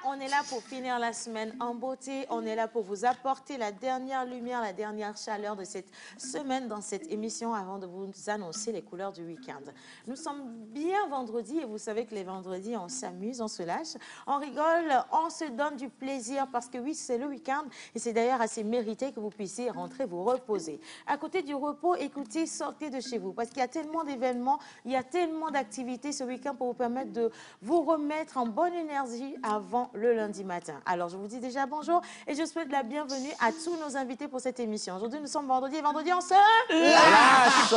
On est là pour finir la semaine en beauté. On est là pour vous apporter la dernière lumière, la dernière chaleur de cette semaine dans cette émission avant de vous annoncer les couleurs du week-end. Nous sommes bien vendredi et vous savez que les vendredis, on s'amuse, on se lâche, on rigole, on se donne du plaisir parce que oui, c'est le week-end et c'est d'ailleurs assez mérité que vous puissiez rentrer vous reposer. À côté du repos, écoutez, sortez de chez vous parce qu'il y a tellement d'événements, il y a tellement d'activités ce week-end pour vous permettre de vous remettre en bonne énergie avant le lundi matin. Alors, je vous dis déjà bonjour et je souhaite la bienvenue à tous nos invités pour cette émission. Aujourd'hui, nous sommes vendredi et vendredi, on se lâche.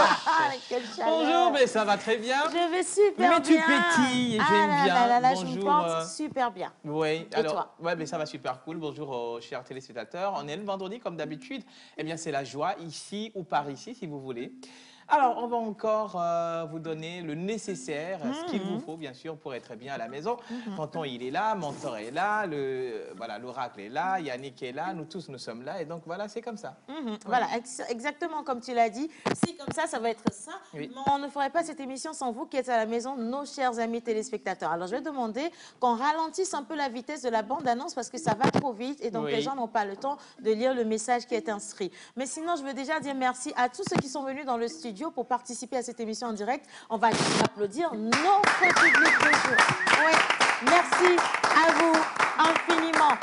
Bonjour, mais ça va très bien. Je vais super mais bien. Mais tu pétilles et j'aime bien. Bonjour. Je me porte super bien. Oui, et alors, toi? Ouais, mais ça va super cool. Bonjour aux chers téléspectateurs. On est le vendredi comme d'habitude. Eh bien, c'est la joie ici ou par ici, si vous voulez. Alors, on va encore vous donner le nécessaire, ce qu'il vous faut, bien sûr, pour être bien à la maison. Tonton, il est là, Mentor est là, l'oracle est là, Yannick est là, nous tous, nous sommes là. Et donc, voilà, c'est comme ça. Voilà, exactement comme tu l'as dit. Si comme ça va être ça. Oui. Mais on ne ferait pas cette émission sans vous qui êtes à la maison, nos chers amis téléspectateurs. Alors, je vais demander qu'on ralentisse un peu la vitesse de la bande-annonce parce que ça va trop vite et donc les gens n'ont pas le temps de lire le message qui est inscrit. Mais sinon, je veux déjà dire merci à tous ceux qui sont venus dans le studio pour participer à cette émission en direct. On va applaudir notre public de jour. Oui, merci à vous infiniment.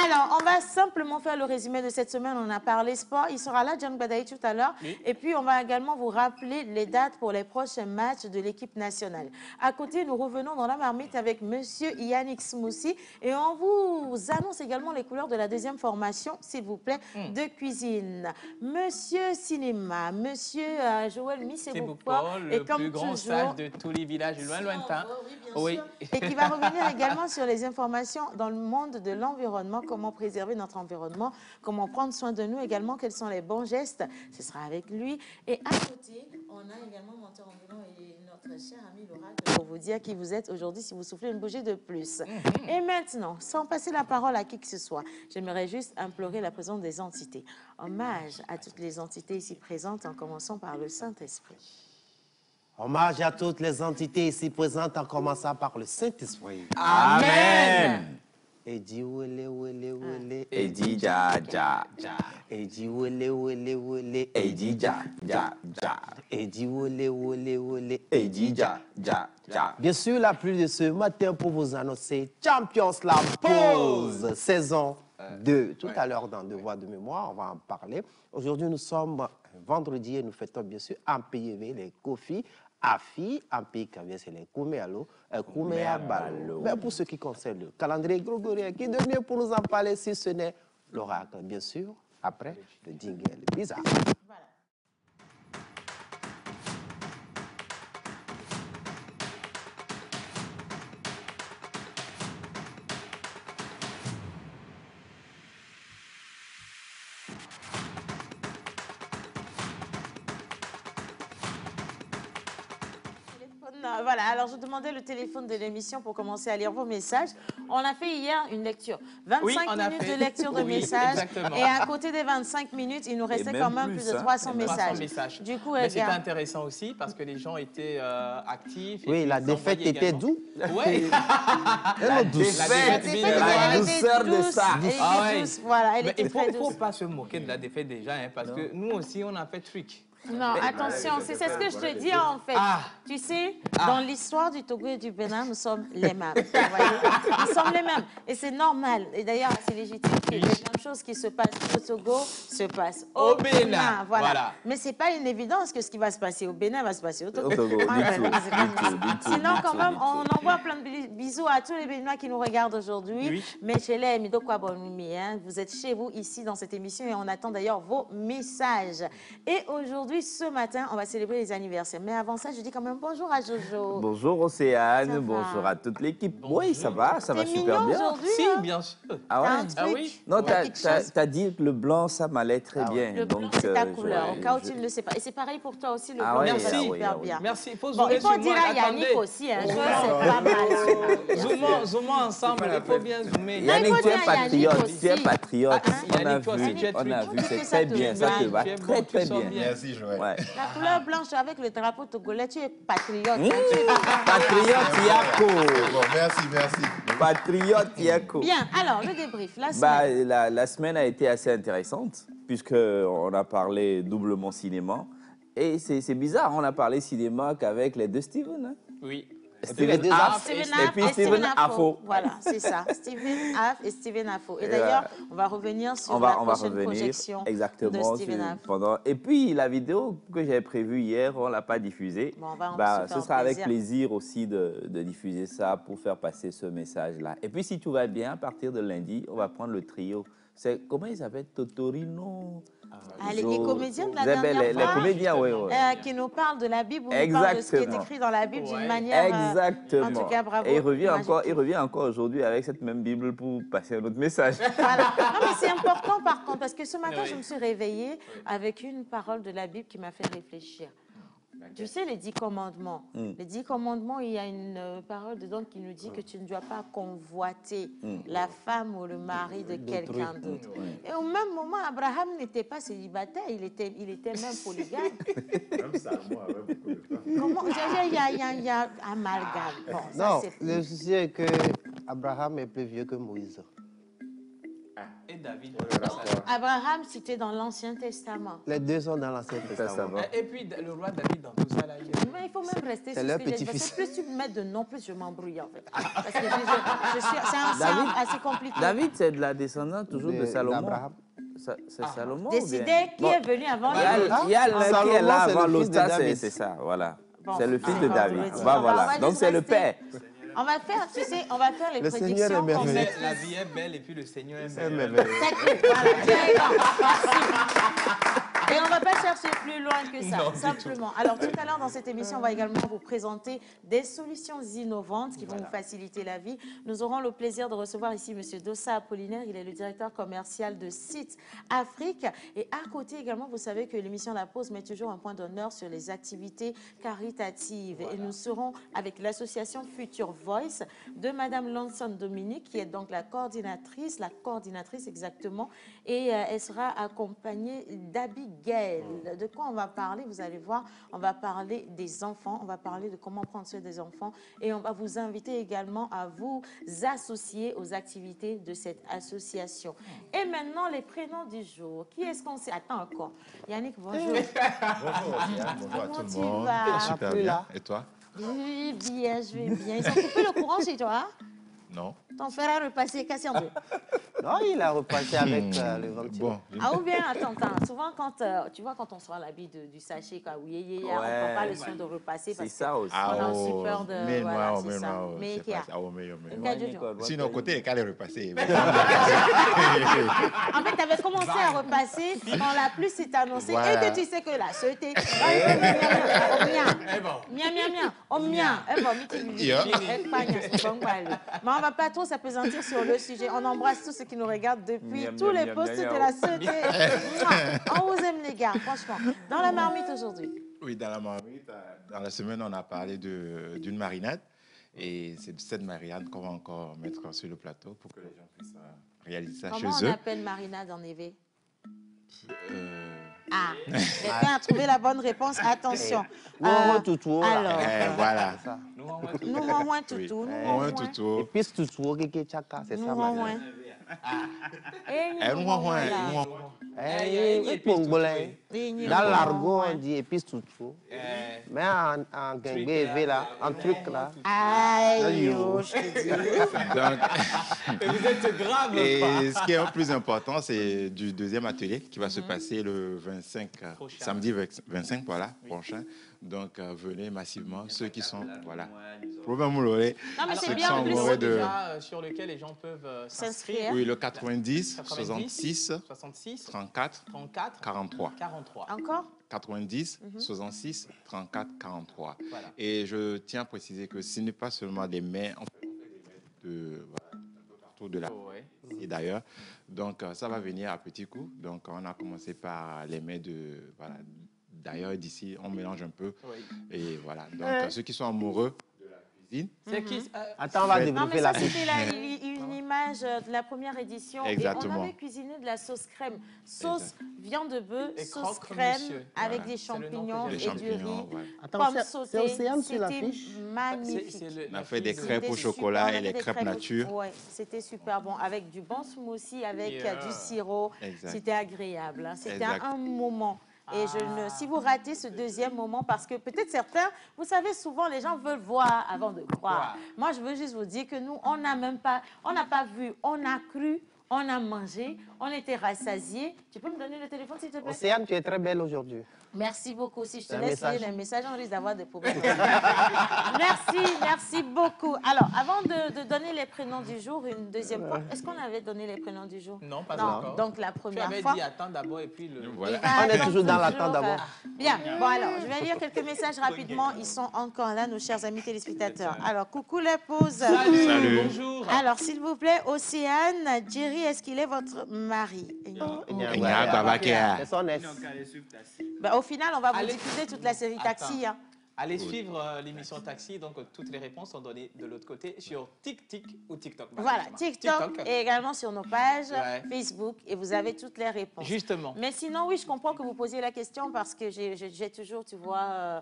Alors, on va simplement faire le résumé de cette semaine. On a parlé sport. Il sera là, John Badaï, tout à l'heure. Oui. Et puis, on va également vous rappeler les dates pour les prochains matchs de l'équipe nationale. À côté, nous revenons dans la marmite avec Monsieur Yannick Smoussi. Et on vous annonce également les couleurs de la deuxième formation, s'il vous plaît, de cuisine. Monsieur Cinéma, Monsieur Joël Misseboupa. Le plus grand sage de tous les villages lointains. Oui, et qui va revenir également sur les informations dans le monde de l'environnement, comment préserver notre environnement, comment prendre soin de nous également, quels sont les bons gestes. Ce sera avec lui. Et à côté, on a également Mentor Ambulant et notre cher ami l'oracle pour vous dire qui vous êtes aujourd'hui si vous soufflez une bougie de plus. Et maintenant, sans passer la parole à qui que ce soit, j'aimerais juste implorer la présence des entités. Hommage à toutes les entités ici présentes en commençant par le Saint-Esprit. Hommage à toutes les entités ici présentes en commençant par le Saint-Esprit. Amen. Et dit ouélé, ouélé, ouélé. Et dit ja, ja, ja. Et dit ouélé, ouélé, ouélé. Et dit ja, ja, ja. Et dit ouélé, ouélé, ouélé. Et dit ja, ja, ja. Bien sûr, la pluie de ce matin pour vous annoncer Champions la pause saison 2. Tout à l'heure dans Devoir de mémoire, on va en parler. Aujourd'hui, nous sommes vendredi et nous fêtons bien sûr en PIV les Kofi. Afi, en pays cavien, c'est les Kouméalo, Kouméabalo. Mais pour ce qui concerne le calendrier grégorien, qui de mieux pour nous en parler si ce n'est l'oracle, bien sûr, après le jingle bizarre. Voilà. Voilà, alors je demandais le téléphone de l'émission pour commencer à lire vos messages. On a fait hier une lecture. 25 minutes de lecture de messages. Exactement. Et à côté des 25 minutes, il nous restait quand même plus de 300 messages. Du coup, mais c'était intéressant aussi parce que les gens étaient actifs. Oui, la défaite était douce. Oui. La douceur de ça. Voilà, elle était très douce. Il ne faut pas se moquer de la défaite déjà, hein, parce que nous aussi, on a fait truc. Non, attention, c'est ce que je te dis en fait. Tu sais, dans l'histoire du Togo et du Bénin, nous sommes les mêmes. Vous voyez, nous sommes les mêmes. Et c'est normal. Et d'ailleurs, c'est légitime que les mêmes choses qui se passent au Togo se passent au Bénin. Voilà. Mais ce n'est pas une évidence que ce qui va se passer au Bénin va se passer au Togo. Sinon, quand même, on envoie plein de bisous à tous les Béninois qui nous regardent aujourd'hui. Oui. Mais chez les Midokwa Bonumi, vous êtes chez vous ici dans cette émission et on attend d'ailleurs vos messages. Et aujourd'hui, ce matin, on va célébrer les anniversaires. Mais avant ça, je dis quand même bonjour à Jojo. Bonjour Océane, bonjour à toute l'équipe. Oui, ça va super bien. Si, hein? bien sûr. Ah ouais? Ah oui? Non, t'as dit que le blanc, ça m'allait très bien. Le blanc, c'est ta couleur, au cas où tu ne le sais pas. Et c'est pareil pour toi aussi, le blanc, Merci. ça va super bien. Merci. Il faut dire à Yannick aussi, hein, c'est pas mal. Zoomons ensemble, il faut bien zoomer. Yannick, tu es patriote, tu es patriote. On a vu, c'est très bien, ça te va très bien. Merci, Joël. La couleur blanche avec le drapeau togolais, tu es patriote. Patriote Yako. Bon, merci. Patriote Yako. Bien, alors, le débrief, la semaine. La semaine a été assez intéressante, puisqu'on a parlé doublement cinéma. Et c'est bizarre, on a parlé cinéma qu'avec les deux Steven. Hein? Oui. Steven Aff et puis Steven Affo. Voilà, c'est ça. Steven Aff et Steven Affo. Et d'ailleurs, on va revenir sur la prochaine projection exactement, de Steven Affo. Et puis, la vidéo que j'avais prévue hier, on ne l'a pas diffusée. Bon, ce sera avec plaisir aussi de diffuser ça pour faire passer ce message-là. Et puis, si tout va bien, à partir de lundi, on va prendre le trio. Comment il s'appelle? Totorino? Les comédiens de la dernière fois, les comédiens, oui. qui nous parlent de la Bible, ou nous parlent de ce qui est écrit dans la Bible d'une manière... Exactement. En tout cas, bravo. Et il revient encore aujourd'hui avec cette même Bible pour passer un autre message. Voilà. Non, mais c'est important par contre, parce que ce matin, je me suis réveillée avec une parole de la Bible qui m'a fait réfléchir. Tu sais, les 10 commandements. Les 10 commandements, il y a une parole dedans qui nous dit que tu ne dois pas convoiter la femme ou le mari de quelqu'un d'autre. Et au même moment, Abraham n'était pas célibataire, il était même polygame. Même Salomon avait beaucoup de femmes. Comment? Il y a amalgame. Bon, non, le souci est que Abraham est plus vieux que Moïse. Et David. Abraham, c'était dans l'Ancien Testament. Les deux sont dans l'Ancien Testament. Et puis le roi David dans tout ça là. Mais il faut même rester sur leur ce que j'ai dit. petit-fils. Plus tu me mets de nom, plus je m'embrouille en fait. Parce que c'est un assez compliqué. David, c'est de la descendance toujours de Salomon. C'est Salomon. Décider qui est venu avant lui. Il y a l'un qui est là avant l'autre, c'est ça, voilà. C'est le fils de David. Voilà. Donc c'est le père. On va faire, tu sais, on va faire les prédictions. La vie est belle et puis le Seigneur est merveilleux. C'est tout, voilà, merci. Et on ne va pas chercher plus loin que ça, non, simplement. Alors, tout à l'heure, dans cette émission, on va également vous présenter des solutions innovantes qui vont vous faciliter la vie. Nous aurons le plaisir de recevoir ici M. Dossa Apollinaire. Il est le directeur commercial de Site Afrique. Et à côté également, vous savez que l'émission La Pause met toujours un point d'honneur sur les activités caritatives. Et nous serons avec l'association Future Voice de Mme Lanson Dominique, qui est donc la coordinatrice exactement. Et elle sera accompagnée d'Abigail. De quoi on va parler? Vous allez voir, on va parler des enfants, on va parler de comment prendre soin des enfants et on va vous inviter également à vous associer aux activités de cette association. Et maintenant, les prénoms du jour. Qui est-ce qu'on sait? Attends encore. Yannick, bonjour. Bonjour à tout le monde. Super bien. Et toi? Je vais bien, je vais bien. Ils ont coupé le courant chez toi? Non. Ton frère a repassé, cassé en deux. Non, il a repassé avec le ventilo. Bon. Ou bien, attends, souvent quand, tu vois, quand on sort l'habit du sachet, quoi, on ne prend pas le soin de repasser parce ça aussi. qu'on a aussi peur de... Mais voilà, moi, c'est ça. Mais qui a? Sinon, côté, elle est repassée. En fait, tu avais commencé à repasser quand la pluie s'est annoncée et que tu sais que là, c'était... Mais on ne va pas trop s'apesantir sur le sujet. On embrasse tous ceux qui nous regardent depuis tous les postes de la société. On vous aime, les gars, franchement. Dans la marmite aujourd'hui. Oui, dans la marmite. Dans la semaine, on a parlé d'une marinade. Et c'est cette marinade qu'on va encore mettre sur le plateau pour que les gens puissent réaliser ça chez eux. Comment on appelle marinade en évé? Quelqu'un a trouvé la bonne réponse. Attention. Alors, voilà. Nous toutou. Et puis toutou, c'est ça. Dans l'argot, on dit épice toutou. Mais en guingué, là, en truc là. Aïe, je te dis. Vous êtes grave. Et ce qui est le plus important, c'est du deuxième atelier qui va se passer le 25, samedi 25, voilà, prochain. Donc, venez massivement, ceux qui sont, voilà. Non, mais c'est bien en plus. Déjà, sur lequel les gens peuvent s'inscrire. Oui, le 90, 66, 66, 34, 34, 43. 43. Encore 90, 66, 34, 43. Voilà. Et je tiens à préciser que ce n'est pas seulement des mets, on fait des mets de, voilà, un peu partout de la et d'ailleurs. Donc, ça va venir à petits coups. Donc, on a commencé par les mets de, voilà, d'ailleurs, d'ici, on mélange un peu. Oui. Et voilà. Donc, ceux qui sont amoureux de la cuisine. C'est qui Attends, on va développer la fiche. C'était une image de la première édition. Exactement. Et on avait cuisiné de la sauce crème. Sauce viande de bœuf, Et sauce croque, crème monsieur. avec Voilà. des champignons Des et du riz. champignons, ouais. Attends, Pommes c'est sautées. Océane sur la C'était fiche. magnifique. On a fait des crêpes crêpes au C'était chocolat super. et les crêpes nature. Oui, c'était super bon. Avec du bon smoothie, avec Yeah. du sirop. Exact. C'était agréable. Hein. C'était Exact. un moment. Et si vous ratez ce deuxième moment, parce que peut-être certains, vous savez, souvent les gens veulent voir avant de croire. Moi, je veux juste vous dire que nous, on n'a pas vu, on a cru, on a mangé, on était rassasiés. Tu peux me donner le téléphone, s'il te plaît? Océane, tu es très belle aujourd'hui. Merci beaucoup. Si je te Un laisse message. lire les messages, on risque d'avoir des problèmes. Merci beaucoup. Alors, avant de donner les prénoms du jour, une deuxième fois, est-ce qu'on avait donné les prénoms du jour? Non, pas encore. Donc, la Tu première avais fois. dit attends d'abord et puis le... Voilà. On est toujours dans l'attente d'abord. Bien. Bon, alors, je vais lire quelques messages rapidement. Ils sont encore là, nos chers amis téléspectateurs. Alors, coucou la pause. Salut, Salut. bonjour. Alors, s'il vous plaît, Océane, Jerry, est-ce qu'il est votre mari? C'est son ex. Au final, on va vous Allez. diffuser toute la série Taxi. Hein. Allez suivre l'émission Taxi, donc toutes les réponses sont données de l'autre côté sur TikTok ou TikTok. Voilà, TikTok et également sur nos pages Ouais. Facebook et vous avez toutes les réponses. Justement. Mais sinon, oui, je comprends que vous posiez la question parce que j'ai toujours, tu vois,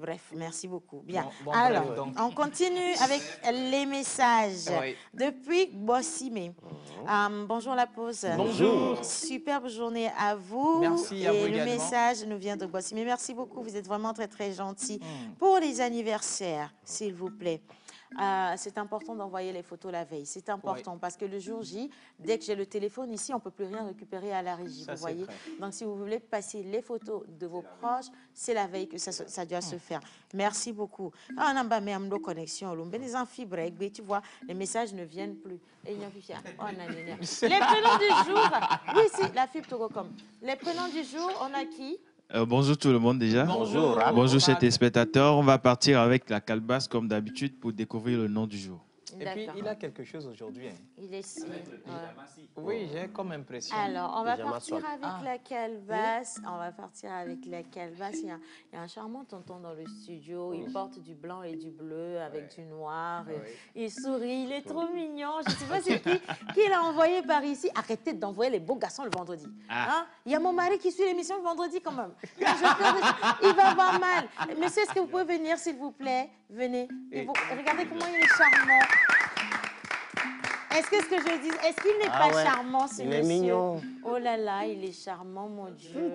bref, merci beaucoup. Bien. Bon, alors, bref, donc. on continue avec les messages. Oui. Depuis Bossimé. Bonjour la pause. Bonjour. Superbe journée à vous. Merci et à vous le également. message nous vient de Bossimé. Merci beaucoup, vous êtes vraiment très, très gentils. Pour les anniversaires, s'il vous plaît. C'est important d'envoyer les photos la veille. C'est important parce que le jour J, dès que j'ai le téléphone ici, on ne peut plus rien récupérer à la régie. Ça, vous c'est voyez. vrai. Donc, si vous voulez passer les photos de vos proches, c'est la veille que ça doit se faire. Merci beaucoup. On a une connexion. Les fibre, tu vois, les messages ne viennent plus. Et les prénoms du jour. Oui, si, la fibre Togocom. Les prénoms du jour, on a qui? Bonjour tout le monde déjà. Bonjour. Bonjour chers téléspectateurs. On va partir avec la calebasse comme d'habitude pour découvrir le nom du jour. Et puis, il a quelque chose aujourd'hui. Hein. Il est ici. Oui, j'ai comme impression. Alors, on va Pyjama partir soie. avec la calebasse. On va partir avec la calebasse. Il y a un charmant tonton dans le studio. Il porte du blanc et du bleu avec du noir. Il sourit. Il est trop mignon. Je ne sais pas c'est qui l'a envoyé par ici. Arrêtez d'envoyer les beaux garçons le vendredi. Hein? Il y a mon mari qui suit l'émission le vendredi quand même. Il va avoir mal. Monsieur, est-ce que vous pouvez venir, s'il vous plaît? Venez. Regardez comment il est charmant. Est-ce que ce que je dis, est-ce qu'il n'est pas charmant, ce Il monsieur? est mignon. Oh là là, il est charmant, mon Dieu.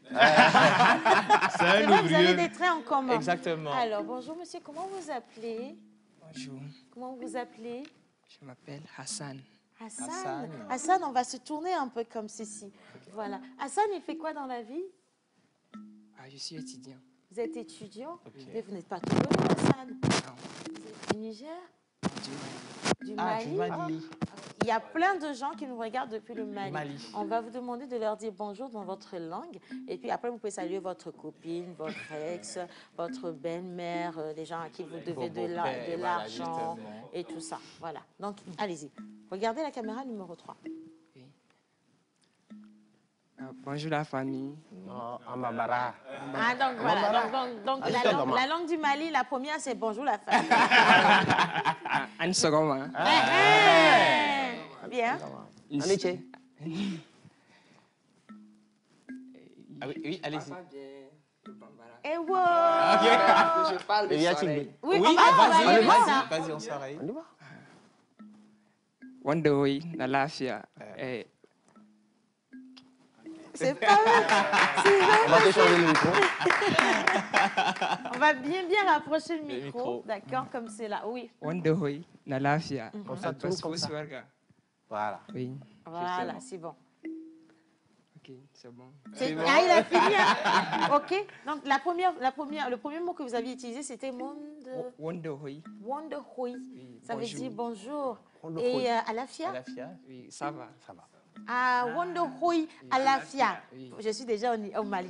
C'est C'est un vrai, vous avez ouvrier. des traits en commun. Exactement. Alors, bonjour monsieur, comment vous appelez? Bonjour, Comment vous appelez? je m'appelle Hassan. Hassan. Hassan. Hassan, on va se tourner un peu comme ceci. Voilà. Hassan, il fait quoi dans la vie? Je suis étudiant. Vous êtes étudiant? Mais vous n'êtes pas tout le Hassan. Non, Vous êtes du Niger? Du Ah, Mali? du Mali. Il y a plein de gens qui nous regardent depuis le Mali. Mali. On va vous demander de leur dire bonjour dans votre langue. Et puis après, vous pouvez saluer votre copine, votre ex, votre belle-mère, les gens à qui vous devez de beau-père, voilà, l'argent justement. et tout ça. Voilà. Donc, allez-y. Regardez la caméra numéro 3. bonjour la famille. Oh, Amabara. Ah, donc voilà. Donc, la langue du Mali, la première, c'est bonjour la famille. Anne Sogoma. Bien. Aniche. Ah oui, allez-y. Et wow. Je parle de Il y a soirée. Oui, Oui, on va y aller, ça. vas-y, on s'arrête. On y va. Wanda hoi na lafiya. C'est pas mal. On va te changer le micro. On va bien rapprocher le micro. micro. D'accord, comme c'est là. Oui. Wanda hoi na lafiya. Comme ça, tourne comme ça. Voilà. Oui. Voilà, c'est bon. Ok, c'est bon. Ah, il a fini. Hein? OK. Donc, le premier mot que vous aviez utilisé, c'était monde. Wanda hoi. Wonderhoi. Oui, Ça veut bonjour. dire bonjour. Wonderhoi. Et Alafia? Oui, ça va. Ça va. Ah, Wonderhoi, Alafia. Oui. Je suis déjà au Mali.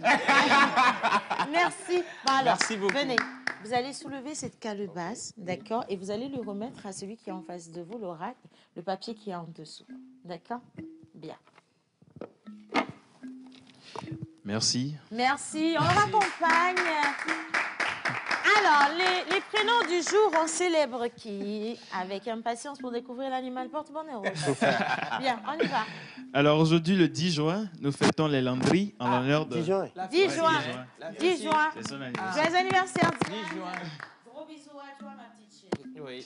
Merci. Bon, alors, Merci beaucoup. venez. Vous allez soulever cette calebasse, d'accord? Et vous allez le remettre à celui qui est en face de vous, l'oracle, le papier qui est en dessous. D'accord? Bien. Merci. Merci. On l'accompagne. Alors, les prénoms du jour, on célèbre qui? Avec impatience pour découvrir l'animal porte-bonheur. Bien, on y va. Alors aujourd'hui, le 10 juin, nous fêtons les Landry en l'honneur de... 10 juin. 10 juin. La 10 fille. juin. C'est son anniversaire. Joyeux anniversaire. 10 juin. Gros bisous à toi, ma petite chérie. Oui.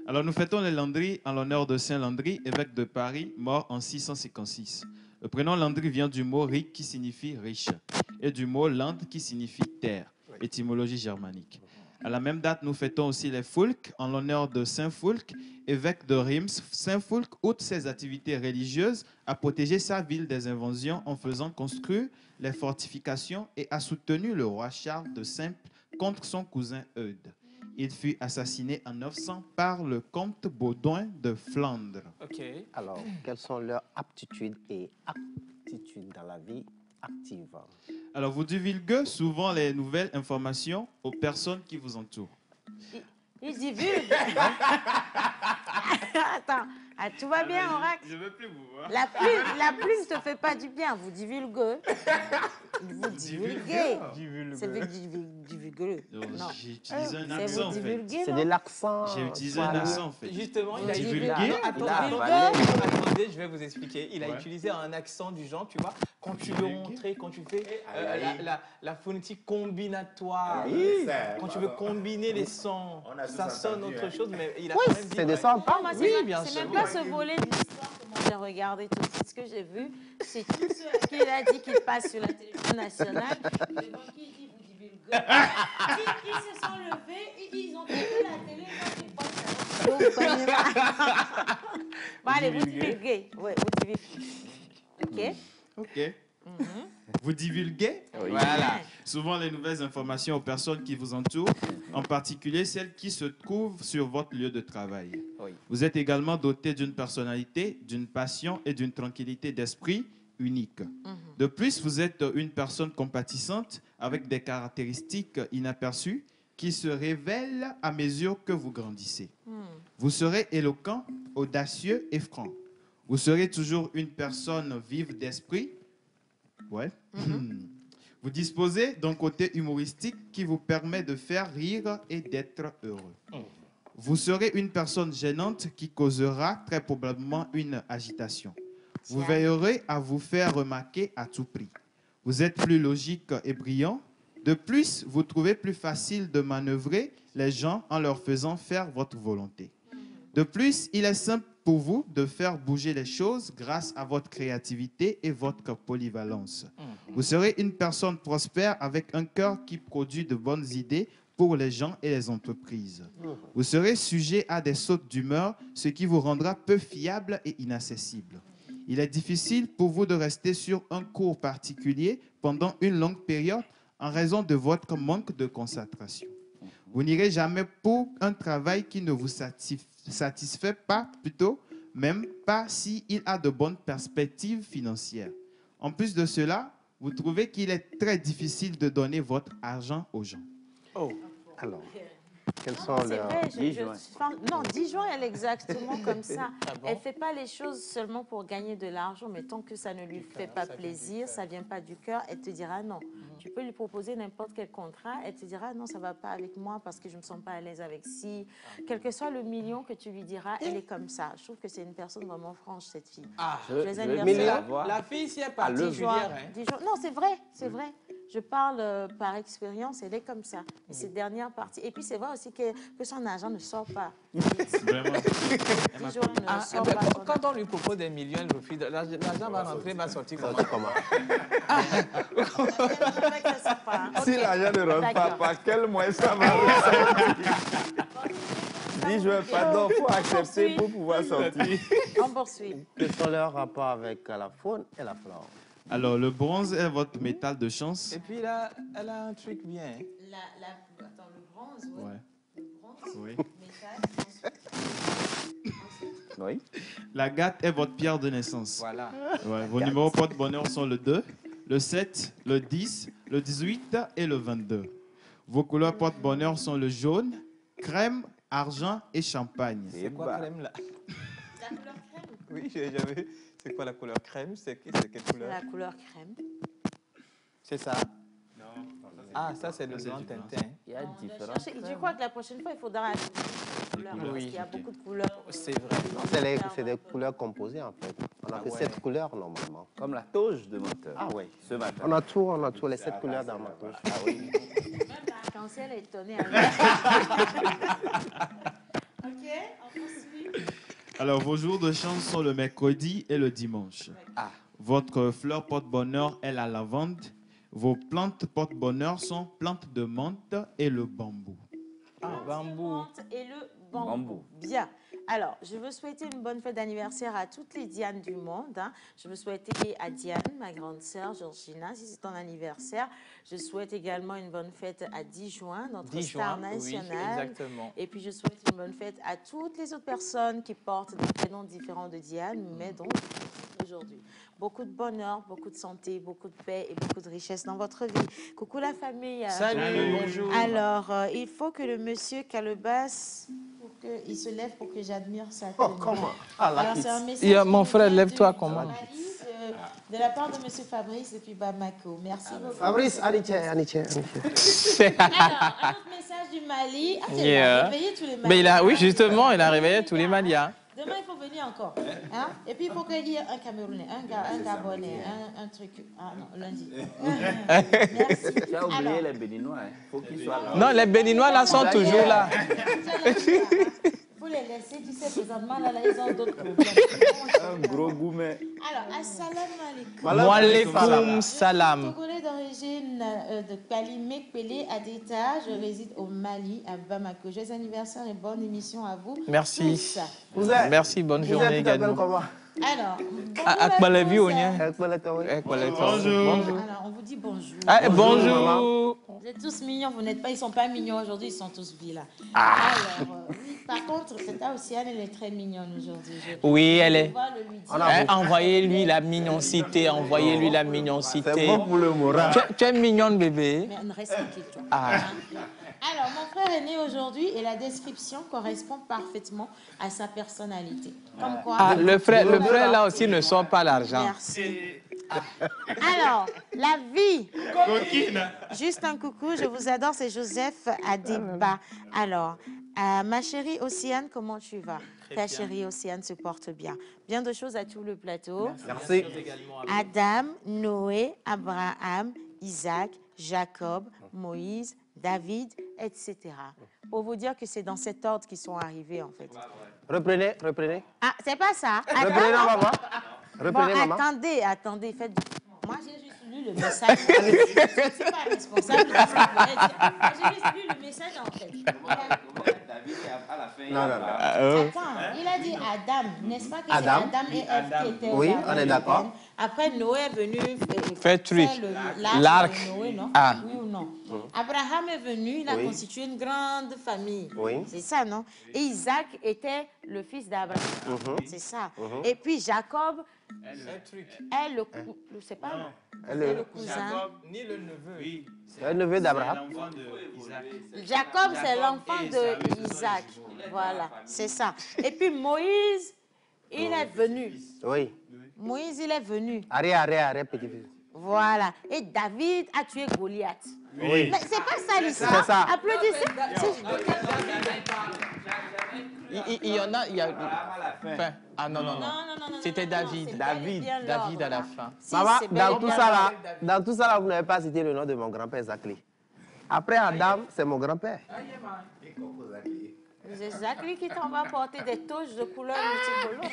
Alors nous fêtons les Landry en l'honneur de Saint Landry, évêque de Paris, mort en 656. Le prénom Landry vient du mot ric qui signifie riche et du mot land qui signifie terre, étymologie germanique. À la même date, nous fêtons aussi les Foulques en l'honneur de Saint Foulque, évêque de Reims. Saint Foulque, outre ses activités religieuses, a protégé sa ville des invasions en faisant construire les fortifications et a soutenu le roi Charles de Simple contre son cousin Eudes. Il fut assassiné en 900 par le comte Baudouin de Flandre. OK. Alors, quelles sont leurs aptitudes et aptitudes dans la vie active? Alors, vous divulguez souvent les nouvelles informations aux personnes qui vous entourent. Il divulgue. Attends, tout va bien, Oracle? Je ne veux plus vous voir. La plume ne te fait pas du bien. Vous divulguez. Vous divulguez. C'est vous divulguez. Non. J'ai utilisé un C'est accent, vous en fait. divulguez, C'est non? de l'accent. J'ai utilisé un accent, en fait. Justement, il a Divulguer. utilisé... Il a Attendez, avalé. attendez, je vais vous expliquer. Il a Ouais. utilisé un accent du genre, tu vois, quand tu veux rentrer, quand tu fais la phonétique combinatoire. Quand tu veux combiner les sons, ça sonne autre chose, mais il a Oui, quand même dit... c'est de ouais. ça on parle. Non, moi, Oui, c'est bien c'est sûr. même pas ce volet de l'histoire que moi j'ai regardé tout de suite. Ce que j'ai vu, c'est tout ce qu'il a dit qu'il passe sur la télévision nationale. Les gens qui disent vous divulguez. Ils se sont levés, ils ont éteint la télé. Quand ils voient ça, vous connaissez pas. Bon, allez, vous divulguez. Oui, vous divulguez. OK. OK. Vous divulguez Voilà. souvent les nouvelles informations aux personnes qui vous entourent, en particulier celles qui se trouvent sur votre lieu de travail. Oui. Vous êtes également doté d'une personnalité, d'une passion et d'une tranquillité d'esprit unique. De plus, vous êtes une personne compatissante avec des caractéristiques inaperçues qui se révèlent à mesure que vous grandissez. Vous serez éloquent, audacieux et franc. Vous serez toujours une personne vive d'esprit. Ouais. Vous disposez d'un côté humoristique qui vous permet de faire rire et d'être heureux. Vous serez une personne gênante qui causera très probablement une agitation. Vous veillerez à vous faire remarquer à tout prix. Vous êtes plus logique et brillant. De plus, vous trouvez plus facile de manœuvrer les gens en leur faisant faire votre volonté. De plus, il est simple pour vous de faire bouger les choses grâce à votre créativité et votre polyvalence. Vous serez une personne prospère avec un cœur qui produit de bonnes idées pour les gens et les entreprises. Vous serez sujet à des sautes d'humeur, ce qui vous rendra peu fiable et inaccessible. Il est difficile pour vous de rester sur un cours particulier pendant une longue période en raison de votre manque de concentration. Vous n'irez jamais pour un travail qui ne vous satisfait pas, plutôt, même pas s'il a de bonnes perspectives financières. En plus de cela, vous trouvez qu'il est très difficile de donner votre argent aux gens. Alors, quels sont C'est leurs... vrai, 10 juin. non, 10 juin, elle est exactement comme ça. Ah bon? Elle ne fait pas les choses seulement pour gagner de l'argent, mais tant que ça ne lui fait pas plaisir, ça ne vient pas du cœur, elle te dira non. Tu peux lui proposer n'importe quel contrat, elle te dira non, ça ne va pas avec moi parce que je ne me sens pas à l'aise avec si. Quel que soit le million que tu lui diras, elle est comme ça. Je trouve que c'est une personne vraiment franche, cette fille. Ah, Joyeux veux anniversaire. savoir. la fille, si elle est À le 10 juin, particulière, hein. 10 juin. Non, c'est vrai, c'est vrai. je parle par expérience, elle est comme ça. Et ces dernières parties. Et puis, c'est vrai aussi que son argent ne sort pas. Vraiment. Toujours ne Ah, sort eh ben, pas. quand on lui propose des millions, elle refuse. L'argent va rentrer, va sortir comment? Si l'argent ne rentre pas, par quel moyen ça va? Dis, je veux pas, donc il faut accepter pour pouvoir sortir. On poursuit. Quels sont leurs rapports avec la faune et la flore? Alors, le bronze est votre métal de chance. Et puis là, elle a un truc bien. Attends, le bronze, oui. Ouais. Le bronze, Oui. métal, Oui. L'agate est votre pierre de naissance. Voilà. Ouais, vos numéros porte-bonheur sont le 2, le 7, le 10, le 18 et le 22. Vos couleurs porte-bonheur sont le jaune, crème, argent et champagne. C'est quoi bah. crème là? La couleur crème. Oui, j'avais. C'est quoi la couleur crème? C'est quelle couleur? La couleur crème. C'est ça? Ah, ça c'est le grand Tintin. Il y a différents. Je crois que la prochaine fois, il faudra ajouter des couleurs. Parce Oui, qu'il y a ok. beaucoup de couleurs. C'est vrai. C'est des couleurs composées, en fait. On a fait 7 couleurs, normalement. Comme la toge de menteur. Ah oui. Ce matin. On a tout, les 7 couleurs dans ma touche. Ah oui. Même l'arc-en-ciel est étonné. OK, on poursuit. Alors, vos jours de chance sont le mercredi et le dimanche. Ah. Votre fleur porte-bonheur est la lavande. Vos plantes porte-bonheur sont plantes de menthe et le bambou. Ah, bambou. Et le bambou. Bambou. Bien. Alors, je veux souhaiter une bonne fête d'anniversaire à toutes les Dianes du monde. Hein. Je veux souhaiter à Diane, ma grande sœur, Georgina, si c'est ton anniversaire. Je souhaite également une bonne fête à 10 juin, notre 10 star juin, oui, nationale. exactement. Et puis, je souhaite une bonne fête à toutes les autres personnes qui portent des prénoms différents de Diane, mais donc aujourd'hui. Beaucoup de bonheur, beaucoup de santé, beaucoup de paix et beaucoup de richesse dans votre vie. Coucou la famille. Salut, bonjour. Alors, il faut que le monsieur Calebasse, il se lève pour que j'admire sa tenue. Oh, comment? Ah, la Alors, pizza. c'est un message Il y a mon qui frère, vient lève-toi, de comment? Mali, de la part de monsieur Fabrice depuis Bamako. Merci beaucoup. Fabrice, Anitié. Alors, un autre message du Mali. Ah, il Yeah. a réveillé tous les Maliens. Mais oui, justement, il a réveillé tous les Maliens. Demain, il faut venir encore. Hein? Et puis, il faut qu'il y ait un Camerounais, un Gabonais, un truc. Ah non, lundi. Merci. Tu as oublié Alors, les Béninois. Il faut qu'ils soient là. Non, les Béninois là sont toujours là. il faut les laisser, tu sais, présentement, là, ils ont d'autres problèmes. Un gros gourmet. Alors, assalamu alaikum. Wa alaikum salam. Togolais d'origine de Kalimé, Pelé, Adeta. Je réside au Mali, à Bamako. Joyeux anniversaire et bonne émission à vous. Merci. tous. Merci, bonne journée également. Comment? Alors, Akbalavi, bonjour on y est. Bonjour. Alors, on vous dit bonjour. Ah, bonjour. Vous êtes tous mignons, vous n'êtes pas, ils sont pas mignons aujourd'hui, ils sont tous vilains. Alors, oui, par contre, cette Océane, elle est très mignonne aujourd'hui. Oui, elle est. On va le lui dire. Hein, envoyez-lui la mignoncité, envoyez-lui la mignoncité. C'est bon pour le moral. Tu es mignonne, bébé. Mais reste tranquille, toi. Ah. Hein? Alors, mon frère est né aujourd'hui et la description correspond parfaitement à sa personnalité. Comme quoi. Ah, le frère là aussi ne sort pas l'argent. Merci. Alors, la vie. Juste un coucou, je vous adore, c'est Joseph Adeba. Alors, ma chérie Océane, comment tu vas? Ta chérie Océane se porte bien. Bien de choses à tout le plateau. Merci. Adam, Noé, Abraham, Isaac, Jacob, Moïse, David, etc. Pour vous dire que c'est dans cet ordre qu'ils sont arrivés, en fait. Reprenez. Ah, c'est pas ça. Reprenez, maman. Reprenez, Bon, maman. attendez, faites... Moi, j'ai juste lu le message. Je ne suis pas responsable de ce que vous allez dire. Moi, j'ai juste lu le message, en fait. Non. Attends, il a dit Adam, n'est-ce pas que c'est Adam. Adam et Ève qui étaient au Oui, jardin on est d'accord. d'Éden. Après, Noé est venu Faire truc. l'arc L'arc. de Noé, non? Ah. Oui ou non? Abraham est venu, il a Oui. constitué une grande famille. Oui. C'est ça, non? Et Isaac était le fils d'Abraham. C'est ça. Et puis Jacob est le c'est pas le cousin. Ni le neveu. C'est un neveu d'Abraham. Jacob, c'est l'enfant de Isaac. Voilà, c'est ça. Et puis Moïse, il est venu. Oui. Moïse, il est venu. Arrête, petit-fils. Voilà. Et David a tué Goliath. Oui. Mais c'est pas ça l'histoire. C'est ça. Applaudissez. Il y en a, il y a... Enfin, ah non, non, non. C'était David. David à la fin. Maman, dans tout ça là, vous n'avez pas cité le nom de mon grand-père Zakli. Après Adam, c'est mon grand-père. C'est Zakli qui t'en va porter des touches de couleur multicolores.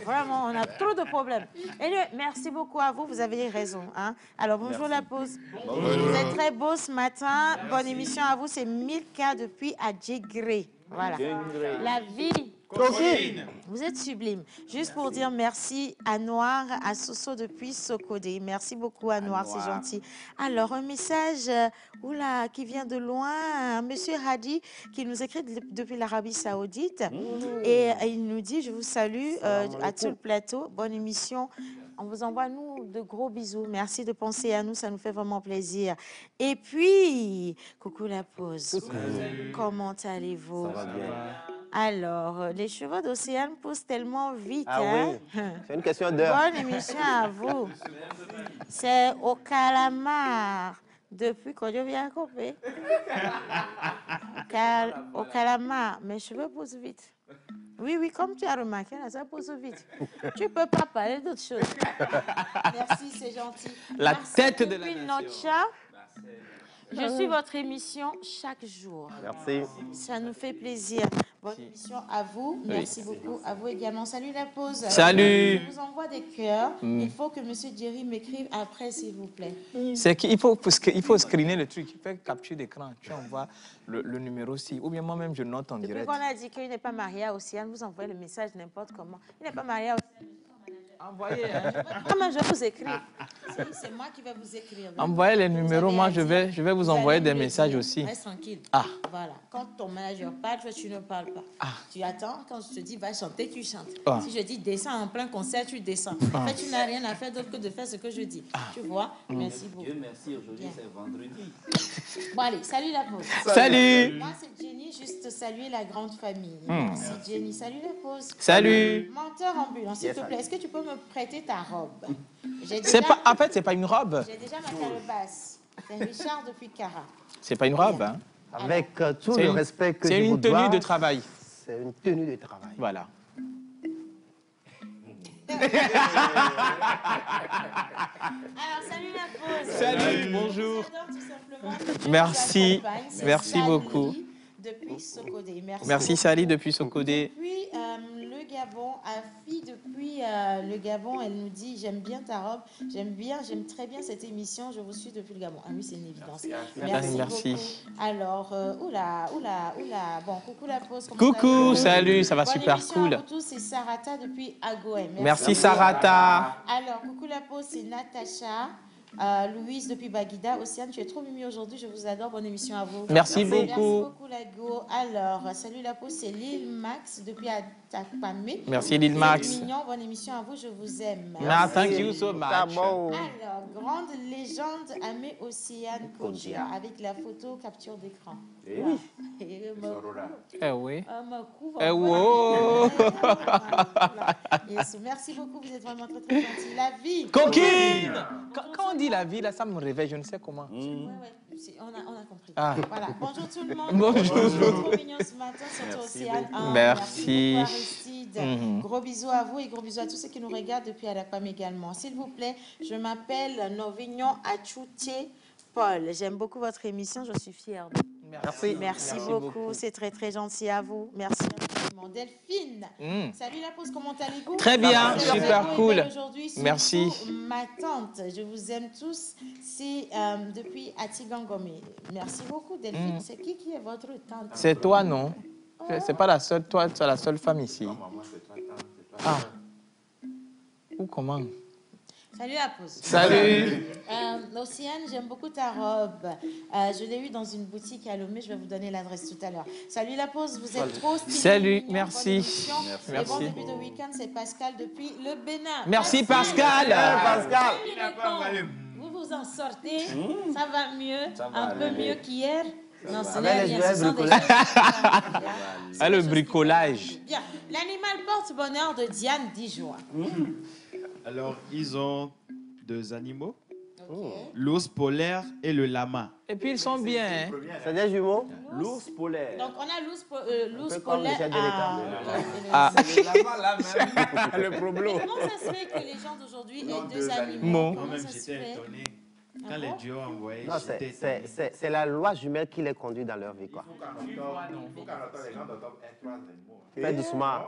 Vraiment, on a trop de problèmes. Et merci beaucoup à vous, vous avez raison. Hein? Alors, bonjour la pause. Vous êtes très beau ce matin. Bonne émission à vous, c'est Milka depuis Adjigré. Voilà. La vie. Vous êtes sublime. Juste pour dire merci à Noir, à Soso depuis Sokodé. Merci beaucoup à Noir, c'est gentil. Alors, un message qui vient de loin, Monsieur Hadi, qui nous écrit depuis l'Arabie Saoudite. Et il nous dit, je vous salue à tout le plateau. Bonne émission. On vous envoie, nous, de gros bisous. Merci de penser à nous, ça nous fait vraiment plaisir. Et puis, coucou la pause. Comment allez-vous? Ça va bien. Alors, les chevaux d'Océane poussent tellement vite. Ah hein? oui, c'est une question d'heure. Bonne émission à vous. C'est au Calamar. Depuis quand je viens à couper. Au Calamar, mes cheveux poussent vite. Oui, oui, comme tu as remarqué, là, ça pousse vite. Tu ne peux pas parler d'autre chose. Merci, c'est gentil. La Merci tête de la depuis nation. Notcha. Je suis votre émission chaque jour. Merci. Ça nous fait plaisir. Bonne émission à vous. Merci beaucoup. À vous également. Salut la pause. Salut. Je vous envoie des cœurs. Il faut que M. Jerry m'écrive après, s'il vous plaît. C'est qu'il faut screener le truc. Il fait capture d'écran. Tu envoies le numéro aussi. Ou bien moi-même, je note en Depuis direct. qu'on a dit qu'il n'est pas marié à Océane, vous envoyez le message n'importe comment. Il n'est pas marié à Océane. Envoyez, hein. Comment je vous écris? C'est moi qui vais vous écrire. Envoyez les numéros. Moi, je vais vous envoyer des messages aussi. Reste tranquille. Ah. Voilà. Quand ton manager parle, toi, tu ne parles pas. Tu attends. Quand je te dis va chanter, tu chantes. Ah. Si je dis descends en plein concert, tu descends. En fait, tu n'as rien à faire d'autre que de faire ce que je dis. Tu vois? Merci beaucoup. Dieu merci, aujourd'hui c'est vendredi. Bon, allez, salut la pause. Salut. Moi, c'est Jenny, juste saluer la grande famille. Merci, Jenny. Salut la pause. Salut. Menteur ambulant, s'il te plaît, est-ce que tu peux me prêter ta robe? En fait, c'est pas une robe. J'ai déjà ma calebasse. C'est Richard depuis Cara. C'est pas une robe. Hein. Avec tout C'est le une- respect que C'est je vous une tenue dois, de travail. c'est une tenue de travail. Voilà. Alors, salut la pause. Salut, bonjour. J'adore tout simplement que Dieu Merci. vous accompagne. C'est Merci Sally beaucoup. Depuis Sokodé. Merci beaucoup. Sally depuis Sokodé. Depuis le Gabon, Afi depuis le Gabon, elle nous dit j'aime bien ta robe, j'aime très bien cette émission, je vous suis depuis le Gabon. Ah oui, c'est une évidence. Merci. Beaucoup. Alors, oula, bon, coucou la pause. Coucou, salut, ça va Bonne super émission cool. à vous tous, c'est Sarata depuis Agoé. Merci Sarata. Alors, coucou la pause, c'est Natacha. Louise depuis Baguida. Océane, tu es trop mimi aujourd'hui. Je vous adore. Bonne émission à vous. Merci beaucoup. Merci beaucoup, Lago. Alors, salut la pause, c'est Lil Max depuis Atakpamé. Merci Lil Max. C'est mignon. Bonne émission à vous. Je vous aime. Ah, thank you so much. Alors, grande légende Amé Océane Kodja avec la photo capture d'écran. Oui. Eh oui. Eh wow. Yes, merci beaucoup. Vous êtes vraiment très, très gentils. La vie. Coquine. Quand on dit la vie, là, ça me réveille, je ne sais comment. Ouais, on a compris. Ah. Voilà. Bonjour tout le monde. Bonjour. Vous êtes trop mignons ce matin, surtout Océane. Merci. Merci beaucoup, Aristide. Gros bisous à vous et gros bisous à tous ceux qui nous regardent depuis Adapam également. S'il vous plaît, je m'appelle Novignon Achouté Paul. J'aime beaucoup votre émission, je suis fière. Merci beaucoup. C'est très, très gentil à vous. Merci infiniment. Delphine. Salut la pause, comment allez-vous? Très bien, super cool. Merci. Ma tante, je vous aime tous. C'est depuis Atigangomé. Merci beaucoup, Delphine. C'est qui est votre tante? C'est toi, non? C'est pas la seule, toi, tu es la seule femme ici. Ah. Ou comment? Salut la pause. Salut. Océane, j'aime beaucoup ta robe. Je l'ai eue dans une boutique à Lomé. Je vais vous donner l'adresse tout à l'heure. Salut la pause, vous êtes trop stylés. Salut, merci. Et bon début de week-end, c'est Pascal depuis le Bénin. Merci Pascal. Pascal. Vous vous en sortez. Ça va mieux, un peu mieux qu'hier. Non, ce n'est Avec les rien. Ce sont des bricolage. Ah, le bricolage. Bien. L'animal porte-bonheur de Diane Dijoie. Alors, ils ont deux animaux. l'ours polaire et le lama. Et puis ils sont bien. Hein. C'est des jumeaux? L'ours polaire. Donc, on a l'ours peu comme le polaire. chef de l'État. Ah. C'est le lama là même. Le problème. Comment ça se fait que les gens d'aujourd'hui aient deux deux animaux? animaux. Comment Moi-même, ça se j'étais fait? étonné. Quand Ah les bon? duos envoyaient, Non, j'étais étonné. c'est la loi jumelle qui les conduit dans leur vie, quoi. Fais doucement.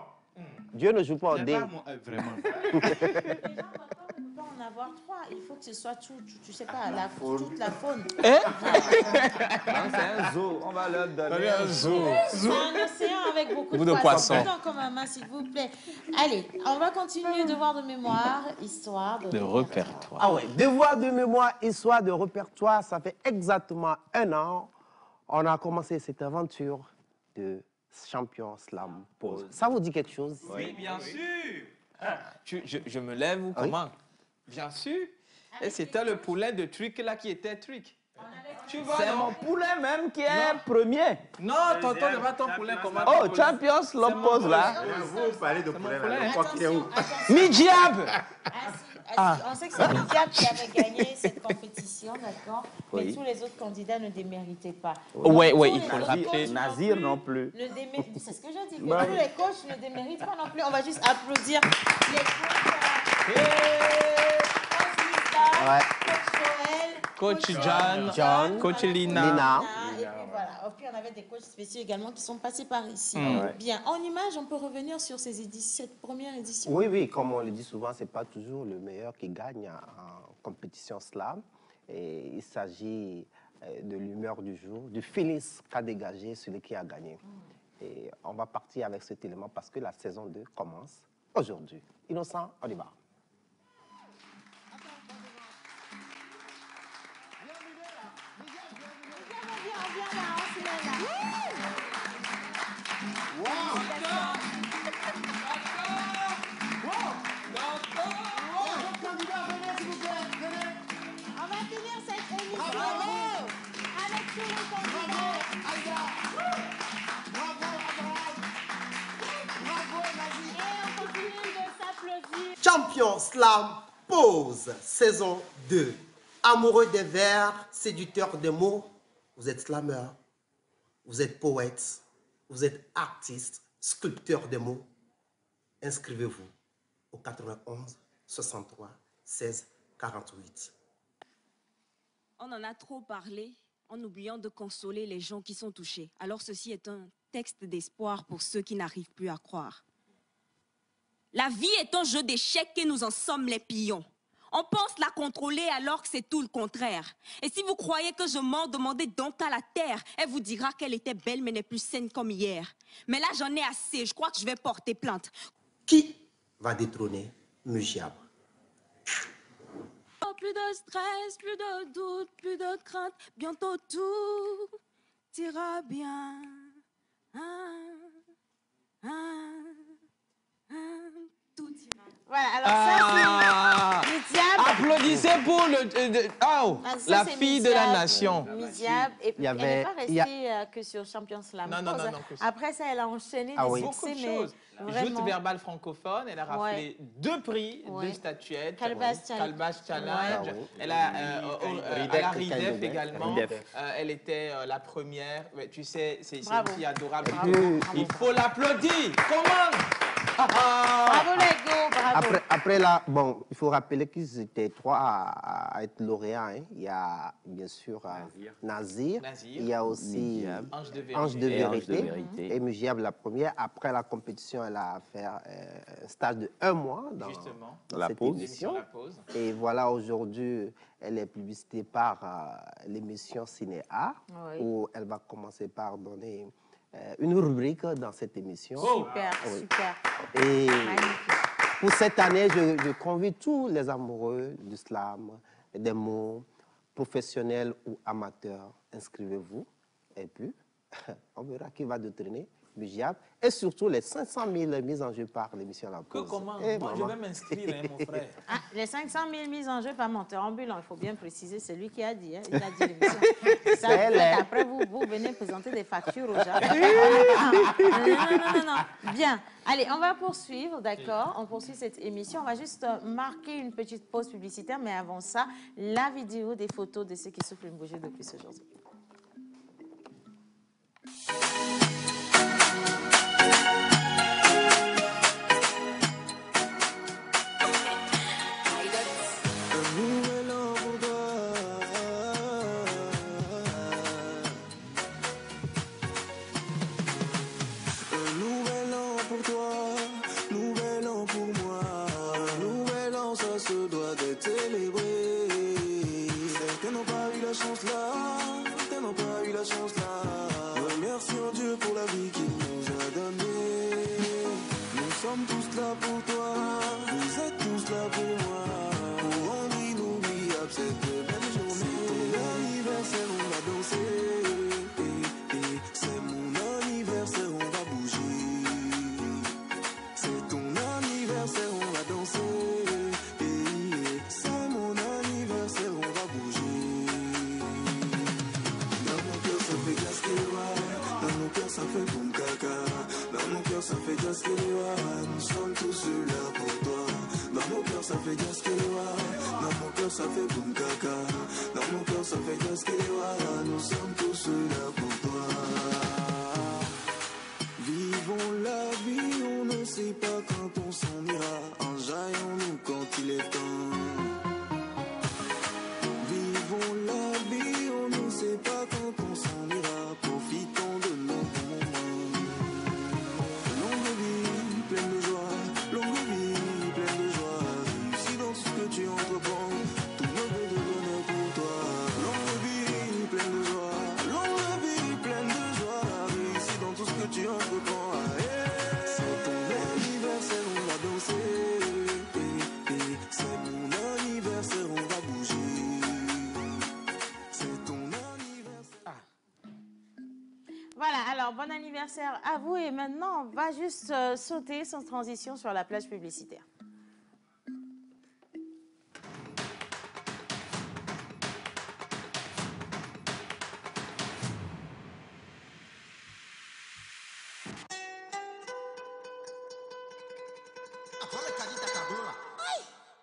Dieu ne joue pas au C'est dé. pas moi, vraiment. Les gens ne peuvent pas en avoir trois. Il faut que ce soit tout, tu sais pas, toute la faune. Non, c'est un zoo. On va leur donner un zoo. C'est un océan avec beaucoup Beaucoup de de poissons. poissons. Pardon, comme main, s'il vous plaît. Allez, on va continuer devoir de mémoire, histoire De répertoire. Ah ouais, devoir de mémoire, histoire de répertoire, ça fait exactement 1 an. On a commencé cette aventure de Champion Slam Pose. Ça vous dit quelque chose? Oui, bien sûr. Je me lève ou comment? Bien sûr. Et c'était le poulet de Trick là qui était Trick. Tu vois, C'est non? mon poulet même qui est premier. Non, tonton, ne pas ton poulet comment? Oh, Champions Lopose là. Vous parlez de poulet, poulet. là, quoi qu'il est où? Mi-diable! On sait que c'est Diab qui avait gagné cette compétition, d'accord? Mais Oui. tous les autres candidats ne déméritaient pas. Oui, oui, Tous il les faut le autres rappeler. coachs Nazir non plus. C'est ce que j'ai dit. Que tous les coachs ne déméritent pas non plus. On va juste applaudir les coachs. Coach Lisa, Ouais. Coach Joël, John, Coach Lina. Lina. Et puis voilà. Et puis on avait des coachs spéciaux également qui sont passés par ici. Ouais. Bien. En image, on peut revenir sur cette première édition. Oui, oui, comme on le dit souvent, ce n'est pas toujours le meilleur qui gagne en compétition slam. Et il s'agit de l'humeur du jour, du feeling qu'a dégagé celui qui a gagné. Et on va partir avec cet élément parce que la saison 2 commence aujourd'hui. Innocent, on y va. On va finir cette émission avec tous les candidats. Et on continue de s'applaudir. Champion Slam Pose, saison 2. Amoureux des vers, séducteur des mots, vous êtes slammer, vous êtes poète, vous êtes artiste, sculpteur des mots. Inscrivez-vous au 91 63 16 48. On en a trop parlé en oubliant de consoler les gens qui sont touchés. Alors ceci est un texte d'espoir pour ceux qui n'arrivent plus à croire. La vie est un jeu d'échecs et nous en sommes les pions. On pense la contrôler alors que c'est tout le contraire. Et si vous croyez que je mens, demandez donc à la terre. Elle vous dira qu'elle était belle mais n'est plus saine comme hier. Mais là j'en ai assez, je crois que je vais porter plainte. Qui va détrôner Mujiab? Oh, plus de stress, plus de doute, plus de crainte. Bientôt tout ira bien. Tout ira. Voilà, alors ça, c'est Midiab. Applaudissez pour Ça, la c'est fille de la Midiab. nation. Midiab. Et puis, Il y elle n'est avait- pas il y a- restée que sur Champion Slam. Non, non, Pose. non, non, que- Après ça, elle a enchaîné Ah des oui. Beaucoup succès, de mais choses. vraiment. Joute verbale francophone, elle a raflé 2 prix, Ouais. 2 statuettes. Calebasse Challenge. Calebasse Challenge. Ouais. Ah oui. Elle a à la RIDEF également. RIDEF. Elle était la première. Ouais, tu sais, c'est une Bravo. fille adorable. puis- Il faut l'applaudir. Comment? Bravo, Lego, bravo. Après là, bon, il faut rappeler qu'ils étaient 3 à être lauréats. Hein. Il y a bien sûr Nazir. Il y a aussi Midiab. Ange de vérité. Ange de Et Ange de vérité. vérité. Et Mujiab la première. Après la compétition, elle a fait un stage de 1 mois dans, Justement. dans La cette pause. L'émission émission. La Pause. Et voilà, aujourd'hui, elle est publicitée par l'émission Cinéa, Oui. où elle va commencer par donner une rubrique dans cette émission. Super, Oui. super. Et Magnifique. pour cette année, je convie tous les amoureux du slam, des mots, professionnels ou amateurs. Inscrivez-vous. Et puis, on verra qui va détrôner Bugiap et surtout les 500 000 mises en jeu par l'émission La Que Pause. comment? Eh, Moi, je maman. vais m'inscrire, hein, mon frère. Ah, les 500 000 mises en jeu par monteur ambulant, il faut bien préciser, c'est lui qui a dit. Hein, il a dit l'émission. Ça, Elle est. après, vous venez présenter des factures aux gens. Non. Bien. Allez, on va poursuivre, d'accord? On poursuit cette émission. On va juste marquer une petite pause publicitaire, mais avant ça, la vidéo des photos de ceux qui soufflent une bougie depuis ce aujourd'hui. Voilà, alors bon anniversaire à vous et maintenant on va juste sauter sans transition sur la plage publicitaire.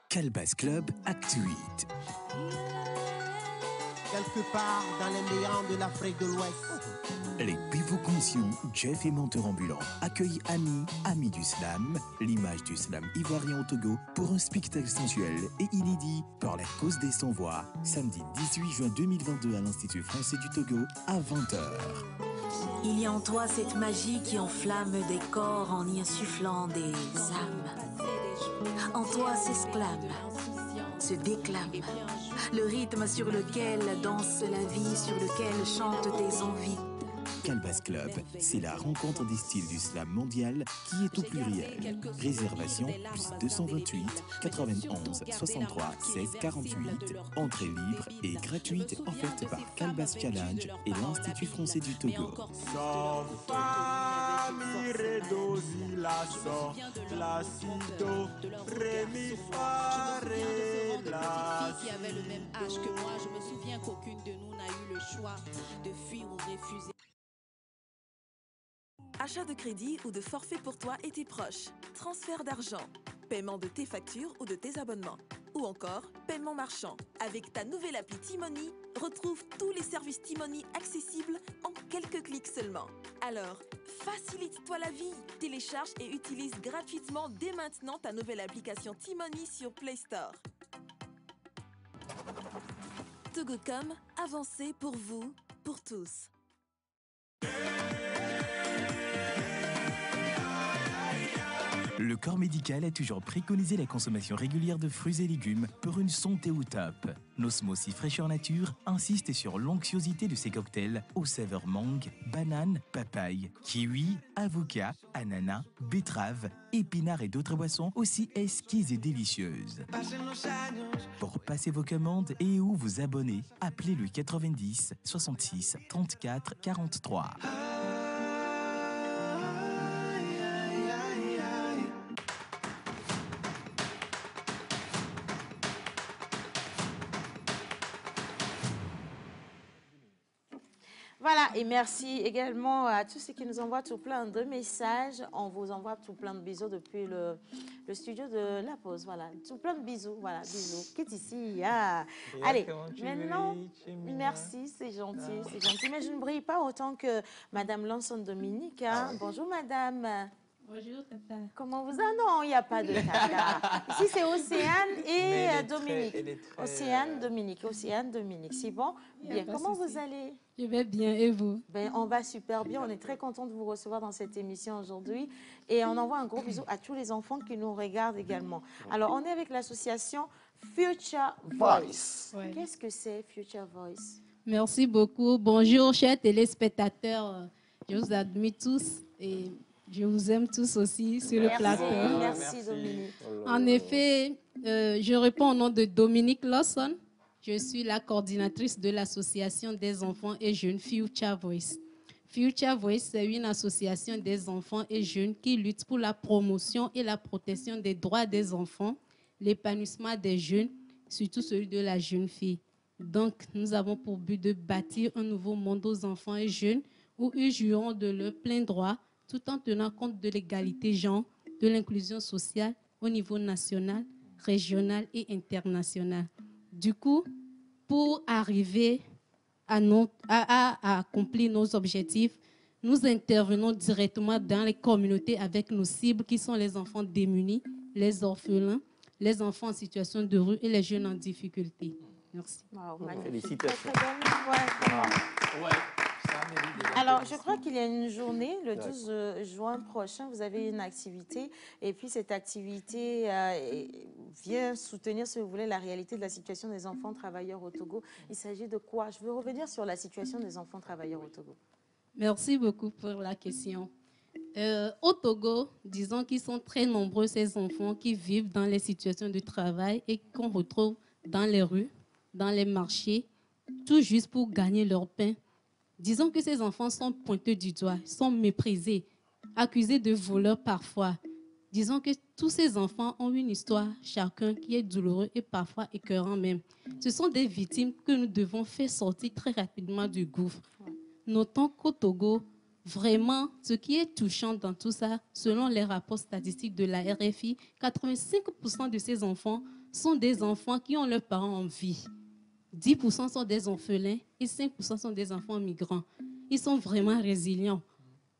Calbas Club Acte 8. Quelque part dans les méandres de l'Afrique de l'Ouest. Les pivots conscients, Jeff et Menteur Ambulant accueillent Amis du Slam, l'image du slam ivoirien au Togo, pour un spectacle sensuel et inédit par la cause des sans-voix, samedi 18 juin 2022 à l'Institut français du Togo à 20h. Il y a en toi cette magie qui enflamme des corps en y insufflant des âmes. En toi s'exclame, se déclame, le rythme sur lequel danse la vie, sur lequel chantent tes envies. Calbas Club, c'est la rencontre des styles du slam mondial qui est au pluriel. Réservation plus 228 91 63 16 48. Entrée libre et gratuite offerte par Calbas Challenge et l'Institut français du Togo. Qui avait le même âge que moi, je me souviens qu'aucune de nous n'a eu le choix de fuir ou refuser. Achat de crédit ou de forfait pour toi et tes proches. Transfert d'argent. Paiement de tes factures ou de tes abonnements. Ou encore, paiement marchand. Avec ta nouvelle appli T-Money, retrouve tous les services T-Money accessibles en quelques clics seulement. Alors, facilite-toi la vie. Télécharge et utilise gratuitement dès maintenant ta nouvelle application T-Money sur Play Store. Togocom, avancez pour vous, pour tous. Le corps médical a toujours préconisé la consommation régulière de fruits et légumes pour une santé au top. Nosmosis Fraîcheur Nature insiste sur l'onctuosité de ces cocktails aux saveurs mangue, banane, papaye, kiwi, avocat, ananas, betterave, épinards et d'autres boissons aussi exquises et délicieuses. Pour passer vos commandes et ou vous abonner, appelez le 90 66 34 43. Voilà, et merci également à tous ceux qui nous envoient tout plein de messages. On vous envoie tout plein de bisous depuis le studio de La Pause. Voilà, tout plein de bisous. Voilà, bisous. Qui est ici? Ah. Allez, maintenant, merci, c'est gentil, c'est gentil. Mais je ne brille pas autant que Madame Lanson Dominique. Hein. Bonjour, Madame. Bonjour, Tata. Comment vous allez? Non, il n'y a pas de Tata. Ici, c'est Océane et Dominique. Océane, Dominique. Océane, Dominique. C'est bon? Bien. Comment vous allez? Je vais bien, et vous? Ben, on va super bien. On est très content de vous recevoir dans cette émission aujourd'hui. Et on envoie un gros bisou à tous les enfants qui nous regardent également. Alors, on est avec l'association Future Voice. Ouais. Qu'est-ce que c'est, Future Voice? Merci beaucoup. Bonjour, chers téléspectateurs. Je vous admire tous et je vous aime tous aussi sur le plateau. Merci, Dominique. En effet, je réponds au nom de Dominique Lawson. Je suis la coordinatrice de l'association des enfants et jeunes Future Voice. Future Voice, c'est une association des enfants et jeunes qui lutte pour la promotion et la protection des droits des enfants, l'épanouissement des jeunes, surtout celui de la jeune fille. Donc, nous avons pour but de bâtir un nouveau monde aux enfants et jeunes où ils jouiront de leurs pleins droits tout en tenant compte de l'égalité genre, de l'inclusion sociale au niveau national, régional et international. Du coup, pour arriver à accomplir nos objectifs, nous intervenons directement dans les communautés avec nos cibles qui sont les enfants démunis, les orphelins, les enfants en situation de rue et les jeunes en difficulté. Merci. Wow, félicitations. Alors, je crois qu'il y a une journée, le 12 juin prochain, vous avez une activité. Et puis, cette activité vient soutenir, si vous voulez, la réalité de la situation des enfants travailleurs au Togo. Il s'agit de quoi? Je veux revenir sur la situation des enfants travailleurs au Togo. Merci beaucoup pour la question. Au Togo, disons qu'ils sont très nombreux, ces enfants qui vivent dans les situations de travail et qu'on retrouve dans les rues, dans les marchés, tout juste pour gagner leur pain. Disons que ces enfants sont pointés du doigt, sont méprisés, accusés de voleurs parfois. Disons que tous ces enfants ont une histoire, chacun, qui est douloureuse et parfois écœurant même. Ce sont des victimes que nous devons faire sortir très rapidement du gouffre. Notons qu'au Togo, vraiment, ce qui est touchant dans tout ça, selon les rapports statistiques de la RFI, 85% de ces enfants sont des enfants qui ont leurs parents en vie. 10% sont des orphelins et 5% sont des enfants migrants. Ils sont vraiment résilients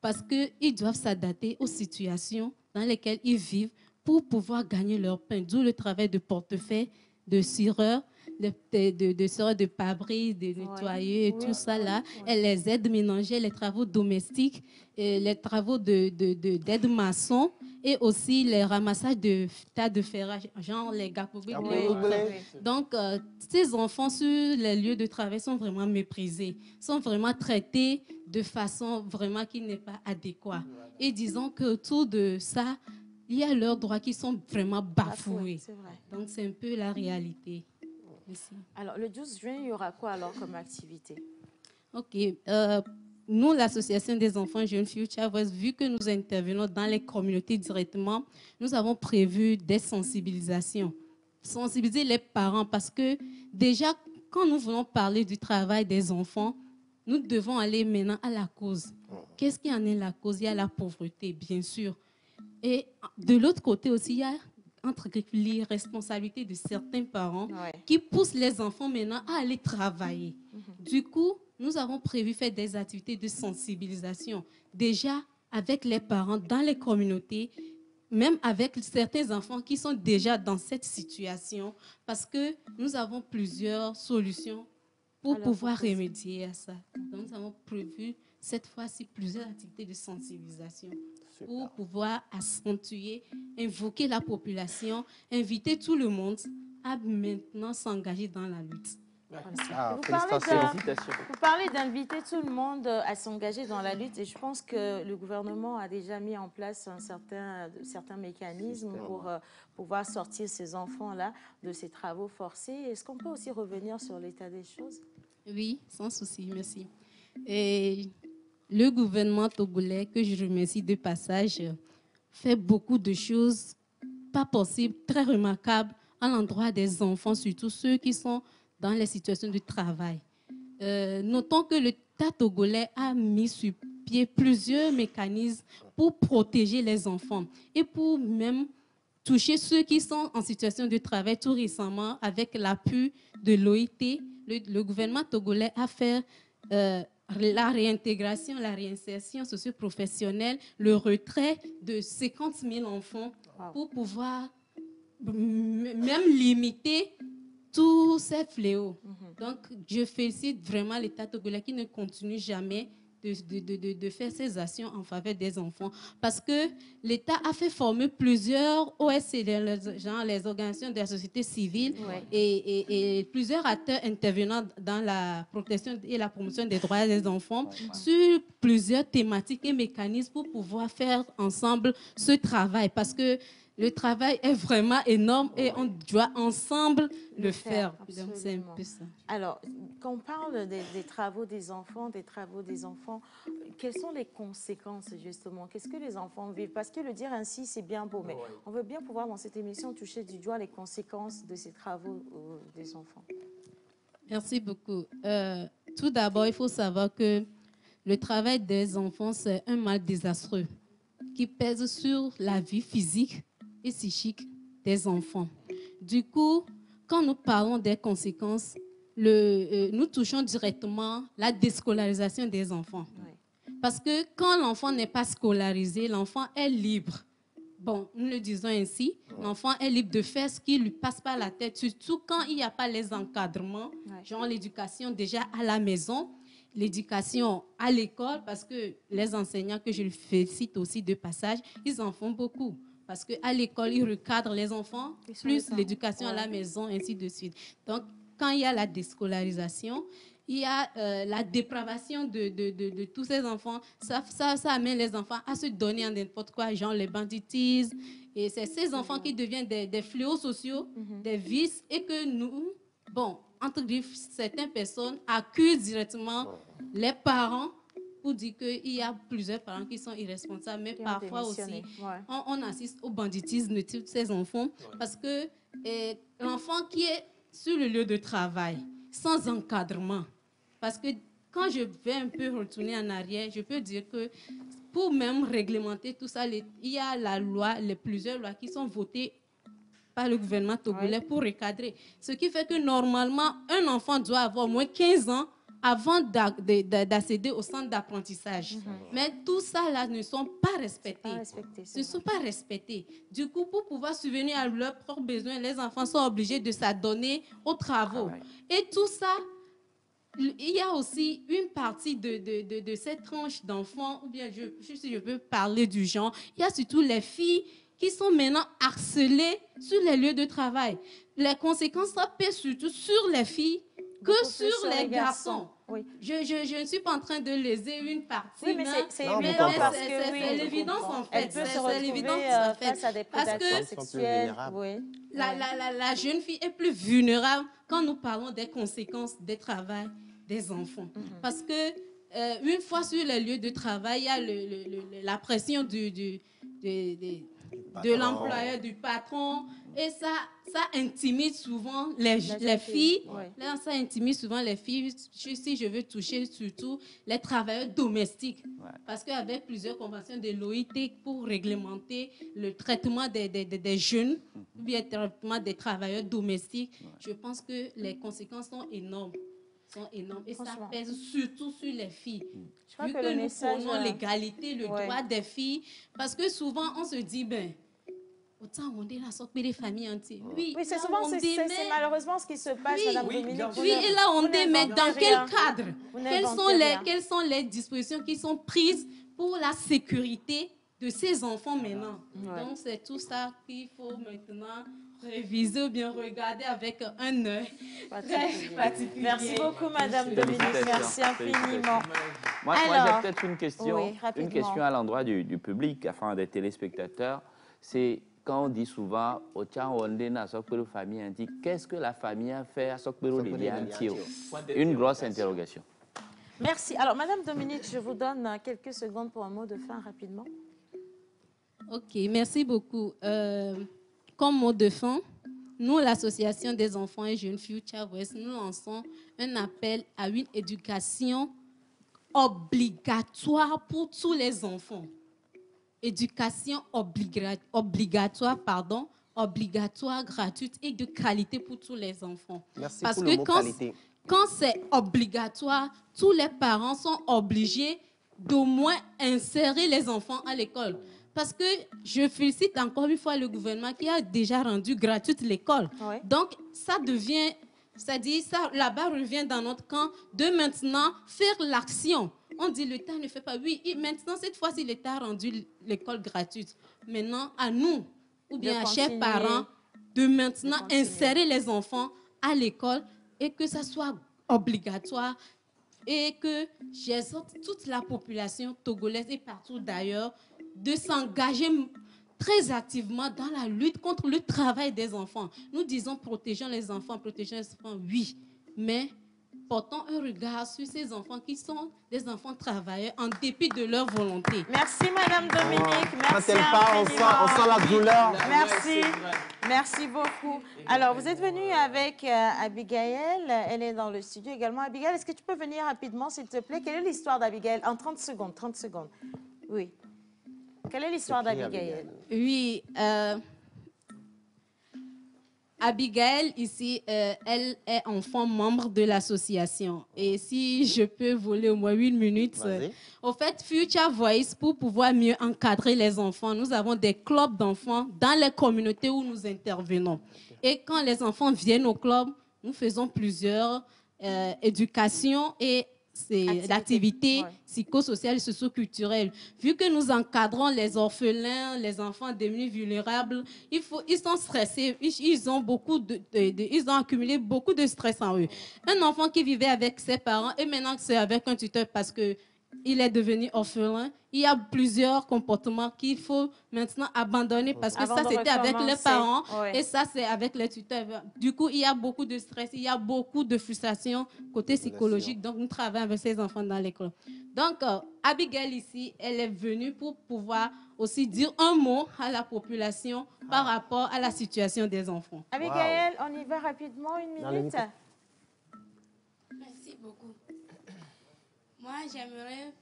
parce qu'ils doivent s'adapter aux situations dans lesquelles ils vivent pour pouvoir gagner leur pain. D'où le travail de portefeuille, de cireur, de sœurs de pare-brise, de nettoyer et tout ça là. Elle les aide ménagères, les travaux domestiques, et les travaux d'aide maçon et aussi les ramassages de tas de ferrage, genre les gapoublés. Donc, ces enfants sur les lieux de travail sont vraiment méprisés, sont vraiment traités de façon vraiment qui n'est pas adéquate. Et disons qu'autour de ça, il y a leurs droits qui sont vraiment bafoués. Donc, c'est un peu la réalité. Merci. Alors, le 12 juin, il y aura quoi alors comme activité? OK. Nous, l'association des enfants jeunes Future Voice, vu que nous intervenons dans les communautés directement, nous avons prévu des sensibilisations. Sensibiliser les parents parce que déjà, quand nous voulons parler du travail des enfants, nous devons aller maintenant à la cause. Qu'est-ce qui en est la cause? Il y a la pauvreté, bien sûr. Et de l'autre côté aussi, il y a entre les responsabilités de certains parents qui poussent les enfants maintenant à aller travailler. Du coup, nous avons prévu faire des activités de sensibilisation, déjà avec les parents dans les communautés, même avec certains enfants qui sont déjà dans cette situation, parce que nous avons plusieurs solutions pour pouvoir remédier à ça. Donc, nous avons prévu cette fois-ci plusieurs activités de sensibilisation pour pouvoir accentuer, invoquer la population, inviter tout le monde à maintenant s'engager dans la lutte. Vous parlez d'inviter tout le monde à s'engager dans la lutte et je pense que le gouvernement a déjà mis en place certains mécanismes pour pouvoir sortir ces enfants-là de ces travaux forcés. Est-ce qu'on peut aussi revenir sur l'état des choses? Oui, sans souci, merci. Et le gouvernement togolais, que je remercie de passage, fait beaucoup de choses pas possibles, très remarquables à l'endroit des enfants, surtout ceux qui sont dans les situations de travail. Notons que le l'État togolais a mis sur pied plusieurs mécanismes pour protéger les enfants et pour même toucher ceux qui sont en situation de travail. Tout récemment, avec l'appui de l'OIT, le gouvernement togolais a fait la réintégration, la réinsertion socio-professionnelle, le retrait de 50 000 enfants pour pouvoir même limiter tous ces fléaux. Donc, je félicite vraiment l'État togolais qui ne continue jamais de faire ces actions en faveur des enfants. Parce que l'État a fait former plusieurs OSC, genre les organisations de la société civile, et plusieurs acteurs intervenant dans la protection et la promotion des droits des enfants sur plusieurs thématiques et mécanismes pour pouvoir faire ensemble ce travail. Parce que le travail est vraiment énorme et on doit ensemble le faire. Donc, c'est un peu ça. Alors, quand on parle des travaux des enfants, quelles sont les conséquences justement? Qu'est-ce que les enfants vivent? Parce que le dire ainsi, c'est bien beau, mais on veut bien pouvoir dans cette émission toucher du doigt les conséquences de ces travaux des enfants. Merci beaucoup. Tout d'abord, il faut savoir que le travail des enfants, c'est un mal désastreux qui pèse sur la vie physique et psychique des enfants. Du coup, quand nous parlons des conséquences, nous touchons directement la déscolarisation des enfants. Parce que quand l'enfant n'est pas scolarisé, l'enfant est libre. Bon, nous le disons ainsi, l'enfant est libre de faire ce qui lui passe par la tête, surtout quand il n'y a pas les encadrements, genre l'éducation déjà à la maison, l'éducation à l'école, parce que les enseignants, que je le félicite aussi de passage, ils en font beaucoup. Parce qu'à l'école, ils recadrent les enfants, plus l'éducation à la maison, ainsi de suite. Donc, quand il y a la déscolarisation, il y a la dépravation de tous ces enfants. Ça amène les enfants à se donner en n'importe quoi, genre les banditismes. Et c'est ces enfants qui deviennent des fléaux sociaux, des vices, et que nous, bon, entre griffes, certaines personnes accusent directement les parents pour dire qu'il y a plusieurs parents qui sont irresponsables, mais parfois aussi, on assiste au banditisme de tous ces enfants, parce que l'enfant qui est sur le lieu de travail, sans encadrement, parce que quand je vais un peu retourner en arrière, je peux dire que pour même réglementer tout ça, il y a la loi, plusieurs lois qui sont votées par le gouvernement togolais pour recadrer. Ce qui fait que normalement, un enfant doit avoir au moins 15 ans avant d'accéder au centre d'apprentissage. Mais tout ça là ne sont pas respectés. Ne sont pas respectés. Du coup, pour pouvoir subvenir à leurs propres besoins, les enfants sont obligés de s'adonner aux travaux. Et tout ça, il y a aussi une partie de cette tranche d'enfants, ou bien si je peux parler du genre, il y a surtout les filles qui sont maintenant harcelées sur les lieux de travail. Les conséquences, ça pèse surtout sur les filles que sur les garçons. Je ne suis pas en train de léser une partie. Oui, mais c'est évident parce que c'est l'évidence en fait. Elle peut se retrouver face à des prédateurs sexuels. La jeune fille est plus vulnérable quand nous parlons des conséquences des travails des enfants. Parce que une fois sur les lieux de travail, il y a la pression de l'employeur, du patron, et ça intimide souvent les filles. Là, ça intimide souvent les filles, si je veux toucher surtout les travailleurs domestiques. Parce qu'avec plusieurs conventions de l'OIT pour réglementer le traitement des jeunes, ou bien le traitement des travailleurs domestiques, je pense que les conséquences sont énormes. Et ça pèse surtout sur les filles. Vu que nous prenons l'égalité, le droit des filles, parce que souvent on se dit, autant on est là, sur les familles entières. Oui, c'est souvent, c'est malheureusement ce qui se passe, Madame Dominique. Oui, et là on dit, mais dans quel cadre? Quelles sont les dispositions qui sont prises pour la sécurité de ces enfants maintenant? Donc c'est tout ça qu'il faut maintenant réviser ou bien regarder avec un œil très particulier. Merci beaucoup, Madame Dominique. Merci infiniment. Moi, j'ai peut-être une question à l'endroit du public, enfin des téléspectateurs. C'est quand on dit souvent, qu'est-ce que la famille a fait à Sokbero de Liantio? Une grosse interrogation. Merci. Alors, Madame Dominique, je vous donne quelques secondes pour un mot de fin rapidement. Ok, merci beaucoup. Comme mot de fin, nous, l'Association des enfants et jeunes Future West, nous lançons un appel à une éducation obligatoire pour tous les enfants. Éducation obligatoire, gratuite et de qualité pour tous les enfants. Merci Parce pour que le mot qualité. quand c'est obligatoire, tous les parents sont obligés d'au moins insérer les enfants à l'école. Parce que je félicite encore une fois le gouvernement qui a déjà rendu gratuite l'école. Oui. Donc, ça devient, c'est-à-dire, ça, là-bas revient dans notre camp de maintenant faire l'action. On dit l'État ne fait pas. Oui, maintenant, cette fois-ci, l'État a rendu l'école gratuite. Maintenant, à nous, ou bien à chers parents, de maintenant insérer les enfants à l'école et que ça soit obligatoire et que j'exhorte toute la population togolaise et partout d'ailleurs de s'engager très activement dans la lutte contre le travail des enfants. Nous disons protégeons les enfants, oui, mais portons un regard sur ces enfants qui sont des enfants travailleurs en dépit de leur volonté. Merci Madame Dominique. Merci Quand elle parle, on sent la douleur. Merci. Merci beaucoup. Alors, vous êtes venue avec Abigail. Elle est dans le studio également. Abigail, est-ce que tu peux venir rapidement, s'il te plaît? Quelle est l'histoire d'Abigail? En 30 secondes, 30 secondes. Oui. Quelle est l'histoire d'Abigail? Oui. Abigail, ici, elle est enfant membre de l'association. Et si je peux voler au moins 8 minutes. Au fait, Future Voice, pour pouvoir mieux encadrer les enfants, nous avons des clubs d'enfants dans les communautés où nous intervenons. Et quand les enfants viennent au club, nous faisons plusieurs éducations et d'activités psychosociales et socio-culturelles. Vu que nous encadrons les orphelins, les enfants démunis vulnérables, ils sont stressés, ils ont accumulé beaucoup de stress en eux. Un enfant qui vivait avec ses parents et maintenant c'est avec un tuteur parce que il est devenu orphelin, il y a plusieurs comportements qu'il faut maintenant abandonner parce que ça, c'était avec les parents et ça, c'est avec les tuteurs. Du coup, il y a beaucoup de stress, il y a beaucoup de frustration côté psychologique. Donc, nous travaillons avec ces enfants dans l'école. Donc, Abigail ici, elle est venue pour pouvoir aussi dire un mot à la population par rapport à la situation des enfants. Abigail, on y va rapidement, une minute. Merci beaucoup. Moi, j'aimerais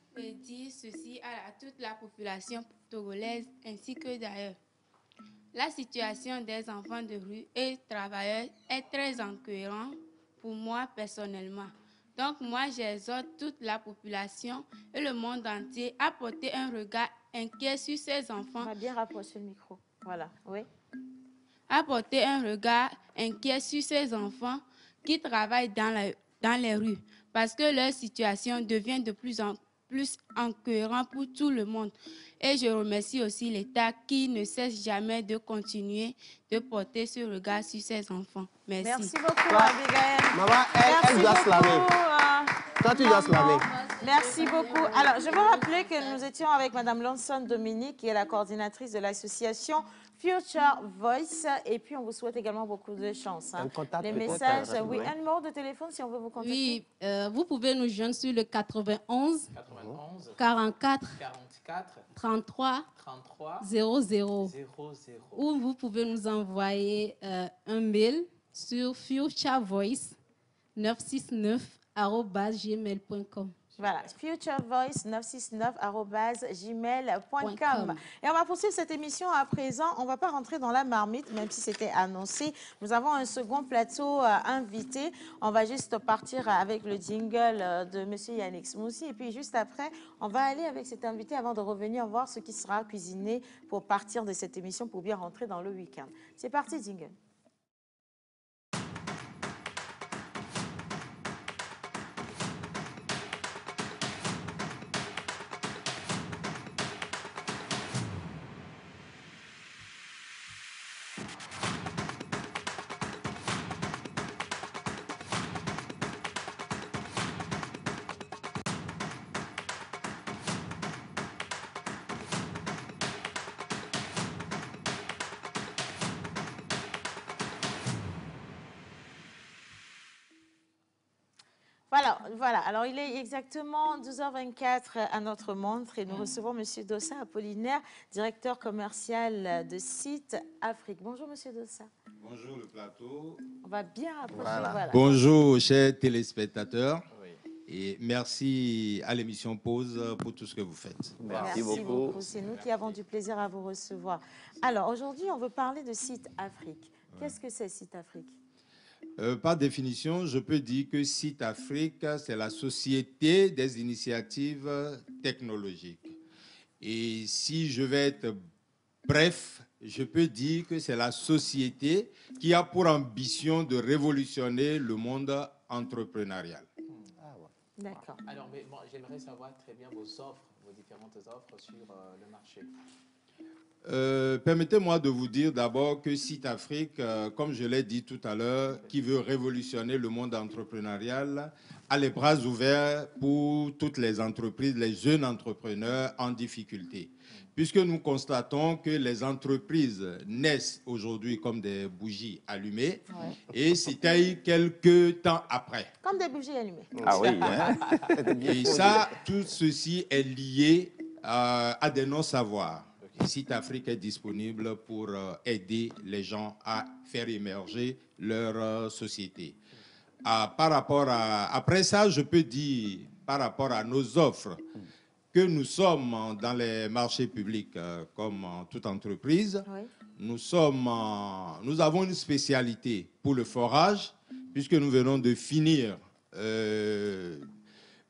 dire ceci à toute la population togolaise ainsi que d'ailleurs. La situation des enfants de rue et travailleurs est très incohérente pour moi personnellement. Donc, moi, j'exhorte toute la population et le monde entier à porter un regard inquiet sur ces enfants. On va bien rapprocher le micro. Voilà, oui. À porter un regard inquiet sur ces enfants qui travaillent dans les rues parce que leur situation devient de plus en plus incohérente pour tout le monde. Et je remercie aussi l'État qui ne cesse jamais de continuer de porter ce regard sur ces enfants. Merci. Merci beaucoup, Abigail. Maman, elle doit se laver. Toi, tu dois se laver. Merci beaucoup. Alors, je veux rappeler que nous étions avec Mme Lonson Dominique, qui est la coordinatrice de l'association Future Voice. Et puis, on vous souhaite également beaucoup de chance. Hein. Les messages, oui. Un numéro de téléphone si on veut vous contacter. Oui, vous pouvez nous joindre sur le 91 44 33 00. Ou vous pouvez nous envoyer un mail sur futurevoice969@gmail.com. Voilà, futurevoice969@gmail.com. Et on va poursuivre cette émission à présent. On ne va pas rentrer dans la marmite, même si c'était annoncé. Nous avons un second plateau invité. On va juste partir avec le jingle de M. Yannick Smoussi. Et puis juste après, on va aller avec cet invité avant de revenir voir ce qui sera cuisiné pour partir de cette émission pour bien rentrer dans le week-end. C'est parti, jingle. Voilà. Alors, il est exactement 12h24 à notre montre et nous recevons M. Dossa Apollinaire, directeur commercial de Site Afrique. Bonjour, M. Dossa. Bonjour, le plateau. On va bien rapprocher. Voilà. Bonjour, chers téléspectateurs. Et merci à l'émission Pause pour tout ce que vous faites. Merci beaucoup. C'est nous qui avons du plaisir à vous recevoir. Alors, aujourd'hui, on veut parler de Site Afrique. Qu'est-ce que c'est, Site Afrique? Par définition, je peux dire que Site Afrique, c'est la société des initiatives technologiques. Et si je vais être bref, je peux dire que c'est la société qui a pour ambition de révolutionner le monde entrepreneurial. D'accord. Alors, mais bon, j'aimerais savoir très bien vos offres, vos différentes offres sur le marché. Permettez-moi de vous dire d'abord que Site Afrique, comme je l'ai dit tout à l'heure, qui veut révolutionner le monde entrepreneurial, a les bras ouverts pour toutes les entreprises, les jeunes entrepreneurs en difficulté. Puisque nous constatons que les entreprises naissent aujourd'hui comme des bougies allumées et s'éteignent quelques temps après. Comme des bougies allumées. Ah oui. Hein? Et ça, tout ceci est lié à des non-savoirs. Site Afrique est disponible pour aider les gens à faire émerger leur société. Après ça, je peux dire, par rapport à nos offres, que nous sommes dans les marchés publics comme toute entreprise. Oui. Nous avons une spécialité pour le forage, puisque nous venons de finir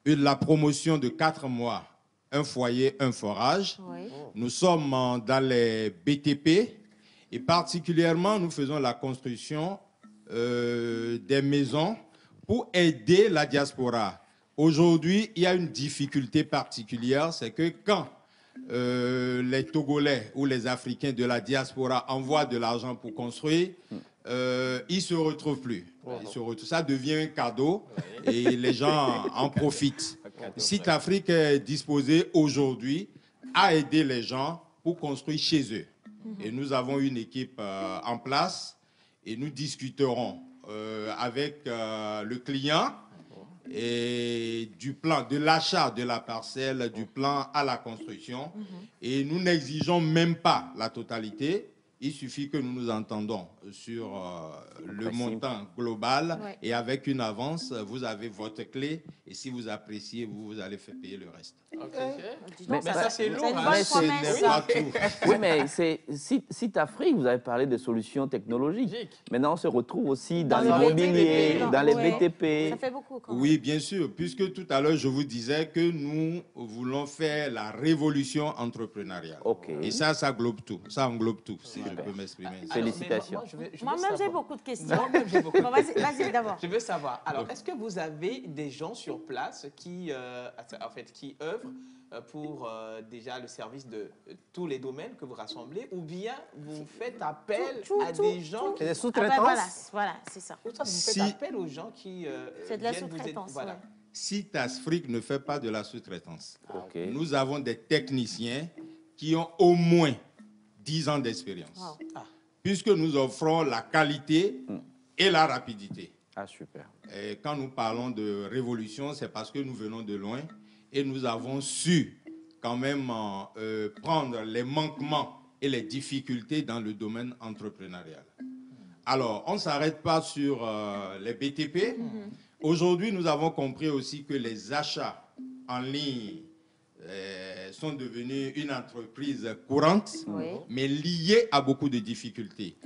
la promotion de 4 mois, un foyer, un forage. Oui. Nous sommes dans les BTP et particulièrement, nous faisons la construction des maisons pour aider la diaspora. Aujourd'hui, il y a une difficulté particulière, c'est que quand les Togolais ou les Africains de la diaspora envoient de l'argent pour construire, ils ne se retrouvent plus. Ça devient un cadeau et les gens en profitent. Site Afrique est disposé aujourd'hui à aider les gens pour construire chez eux. Et nous avons une équipe en place et nous discuterons avec le client et du plan, de l'achat de la parcelle, du plan à la construction. Et nous n'exigeons même pas la totalité. Il suffit que nous nous entendons sur le montant global et avec une avance, vous avez votre clé et si vous appréciez, vous allez faire payer le reste. Mais ça, c'est lourd. Oui, mais Site Afrique, vous avez parlé de solutions technologiques. Maintenant, on se retrouve aussi dans l'immobilier, dans les BTP. Ça fait beaucoup. Oui, bien sûr, puisque tout à l'heure, je vous disais que nous voulons faire la révolution entrepreneuriale. Et ça englobe tout. Ça englobe tout, si je peux m'exprimer. Félicitations. Moi-même, j'ai beaucoup de questions. Bon, vas-y d'abord. Je veux savoir, alors, est-ce que vous avez des gens sur place qui œuvrent pour déjà le service de tous les domaines que vous rassemblez, ou bien vous faites appel à des gens qui... Des sous-traitances. Voilà, c'est ça. Vous faites appel aux gens qui c'est de la sous-traitance, voilà. Site Afrique ne fait pas de la sous-traitance. Nous avons des techniciens qui ont au moins 10 ans d'expérience. Wow. Puisque nous offrons la qualité et la rapidité. Ah, super. Et quand nous parlons de révolution, c'est parce que nous venons de loin et nous avons su quand même prendre les manquements et les difficultés dans le domaine entrepreneurial. Alors, on ne s'arrête pas sur les BTP. Aujourd'hui, nous avons compris aussi que les achats en ligne sont devenus une entreprise courante, mais liée à beaucoup de difficultés.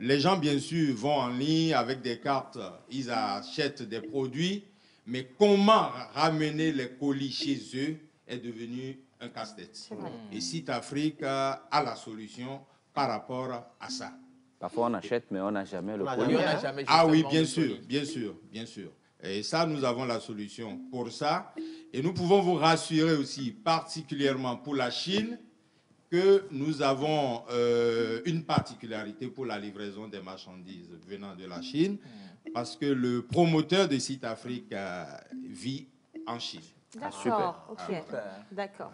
Les gens, bien sûr, vont en ligne avec des cartes, ils achètent des produits, mais comment ramener les colis chez eux est devenu un casse-tête. Et Site Afrique a la solution par rapport à ça. Parfois, on achète, mais on n'a jamais le colis. Ah oui, bien sûr, bien sûr, bien sûr. Et ça, nous avons la solution pour ça. Et nous pouvons vous rassurer aussi, particulièrement pour la Chine, que nous avons une particularité pour la livraison des marchandises venant de la Chine, parce que le promoteur de Site Afrique vit en Chine. D'accord, ok. D'accord.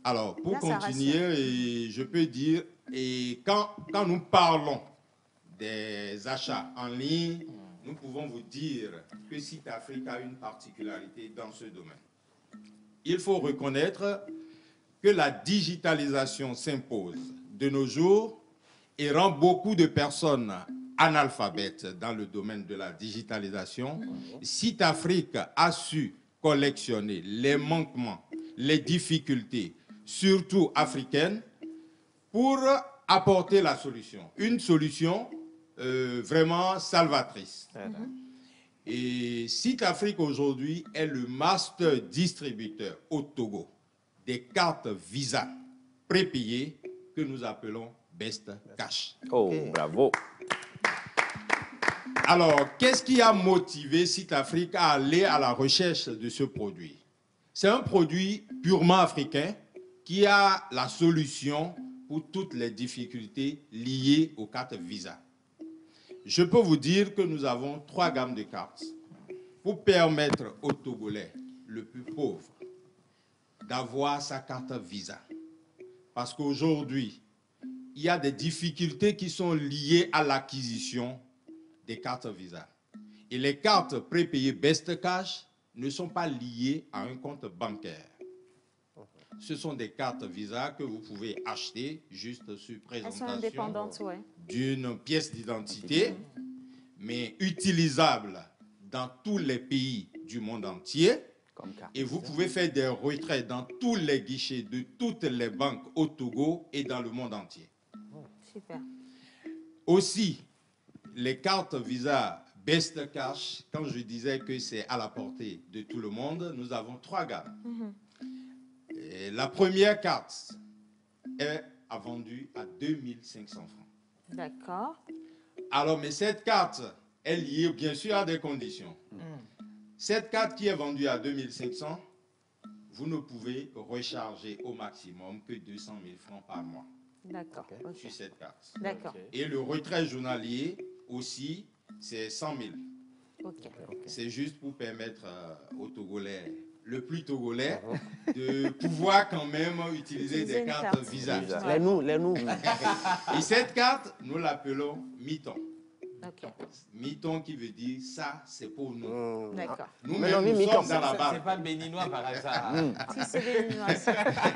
Alors, pour continuer, je peux dire, et quand nous parlons des achats en ligne, nous pouvons vous dire que Site Afrique a une particularité dans ce domaine. Il faut reconnaître que la digitalisation s'impose de nos jours et rend beaucoup de personnes analphabètes dans le domaine de la digitalisation. Site Afrique a su collectionner les manquements, les difficultés, surtout africaines, pour apporter la solution. Une solution vraiment salvatrice. Et Site Afrique aujourd'hui est le master distributeur au Togo des cartes Visa prépayées que nous appelons Best Cash. Oh, bravo. Alors, qu'est-ce qui a motivé Site Afrique à aller à la recherche de ce produit? C'est un produit purement africain qui a la solution pour toutes les difficultés liées aux cartes Visa. Je peux vous dire que nous avons 3 gammes de cartes pour permettre aux Togolais le plus pauvre d'avoir sa carte Visa. Parce qu'aujourd'hui, il y a des difficultés qui sont liées à l'acquisition des cartes Visa. Et les cartes prépayées Best Cash ne sont pas liées à un compte bancaire. Ce sont des cartes Visa que vous pouvez acheter juste sur présentation d'une pièce d'identité, mais utilisable dans tous les pays du monde entier. Et vous pouvez faire des retraits dans tous les guichets de toutes les banques au Togo et dans le monde entier. Super. Aussi, les cartes Visa Best Cash, quand je disais que c'est à la portée de tout le monde, nous avons 3 gammes. Et la première carte est vendue à 2500 francs. D'accord. Alors, mais cette carte est liée bien sûr à des conditions. Cette carte qui est vendue à 2500, vous ne pouvez recharger au maximum que 200 000 francs par mois. D'accord. Sur cette carte. D'accord. Et le retrait journalier aussi, c'est 100 000. C'est juste pour permettre aux Togolais, le plus Togolais, de pouvoir quand même utiliser des cartes Visa. Les nous. Et cette carte, nous l'appelons Miton. Miton qui veut dire ça, c'est pour nous. D'accord. Nous-mêmes, nous sommes dans la barre. C'est pas le béninois par hasard. Si, c'est béninois.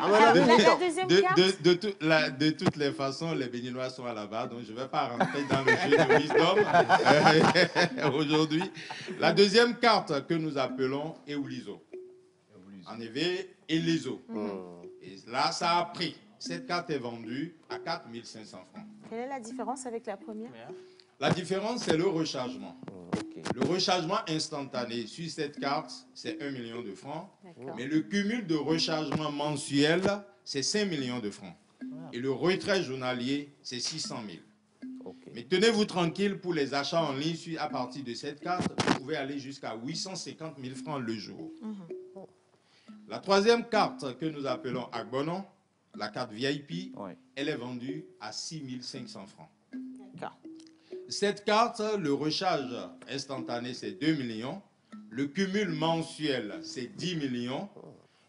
La deuxième carte. De toutes les façons, les Béninois sont à la barre, donc je ne vais pas rentrer dans le jeu de wisdom aujourd'hui. La deuxième carte que nous appelons Eulizo. En effet, Elizo. Et là, ça a pris. Cette carte est vendue à 4500 francs. Quelle est la différence avec la première? La différence, c'est le rechargement. Le rechargement instantané sur cette carte, c'est 1 million de francs. Mais le cumul de rechargement mensuel, c'est 5 millions de francs. Et le retrait journalier, c'est 600 000. Mais tenez-vous tranquille, pour les achats en ligne à partir de cette carte, vous pouvez aller jusqu'à 850 000 francs le jour. La troisième carte que nous appelons Agbonon, la carte VIP, elle est vendue à 6 500 francs. Cette carte, le recharge instantané, c'est 2 millions. Le cumul mensuel, c'est 10 millions.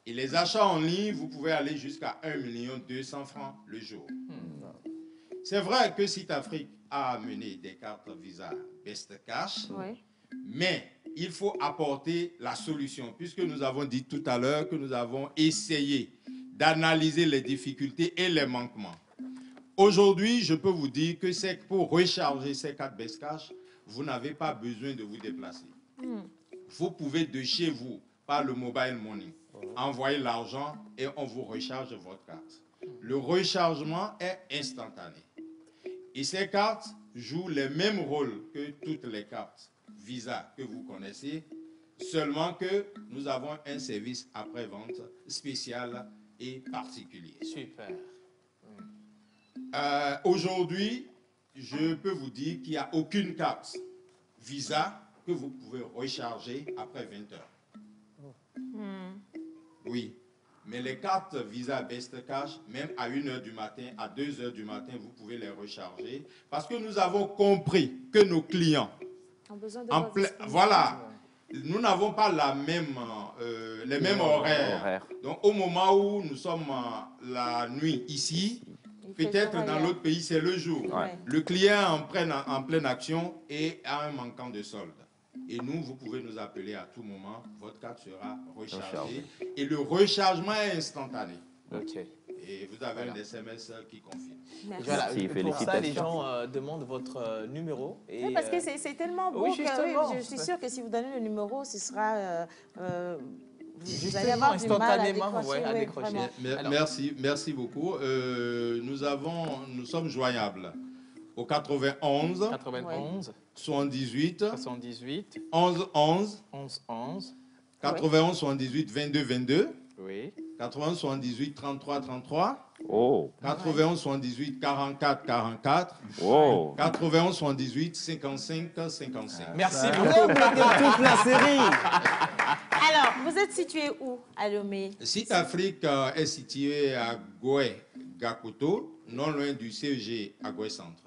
Et les achats en ligne, vous pouvez aller jusqu'à 1 200 000 francs le jour. C'est vrai que Site Afrique a amené des cartes Visa Best Cash, mais il faut apporter la solution, puisque nous avons dit tout à l'heure que nous avons essayé d'analyser les difficultés et les manquements. Aujourd'hui, je peux vous dire que c'est pour recharger ces cartes Best Cash, vous n'avez pas besoin de vous déplacer. Vous pouvez de chez vous, par le mobile money, envoyer l'argent et on vous recharge votre carte. Le rechargement est instantané. Et ces cartes jouent les mêmes rôles que toutes les cartes Visa que vous connaissez, seulement que nous avons un service après-vente spécial et particulier. Super. Aujourd'hui, je peux vous dire qu'il n'y a aucune carte Visa que vous pouvez recharger après 20 heures. Oui, mais les cartes Visa Best Cash, même à 1 h du matin, à 2 h du matin, vous pouvez les recharger parce que nous avons compris que nos clients, voilà, nous n'avons pas les mêmes horaires. Donc, au moment où nous sommes la nuit ici, peut-être dans l'autre pays, c'est le jour. Le client en pleine action et a un manquant de solde. Et nous, vous pouvez nous appeler à tout moment. Votre carte sera rechargée. Et le rechargement est instantané. Et vous avez un SMS qui confirme. Voilà, pour ça, les gens demandent votre numéro. Et, parce que c'est tellement beau que je suis sûre que si vous donnez le numéro, ce sera vous allez avoir du mal à décrocher. À décrocher. Merci beaucoup. Nous sommes joignables au 91, 78, 11 11, 91 78 22 22. Oui. 91 78 33 33. Oh. 91 78 44 44. Oh. 91 78 55 55. Merci beaucoup. Toute la série. Alors, vous êtes situé où à Lomé? Site Afrique est situé à Goué, Gakoto, non loin du CEG à Goué Centre.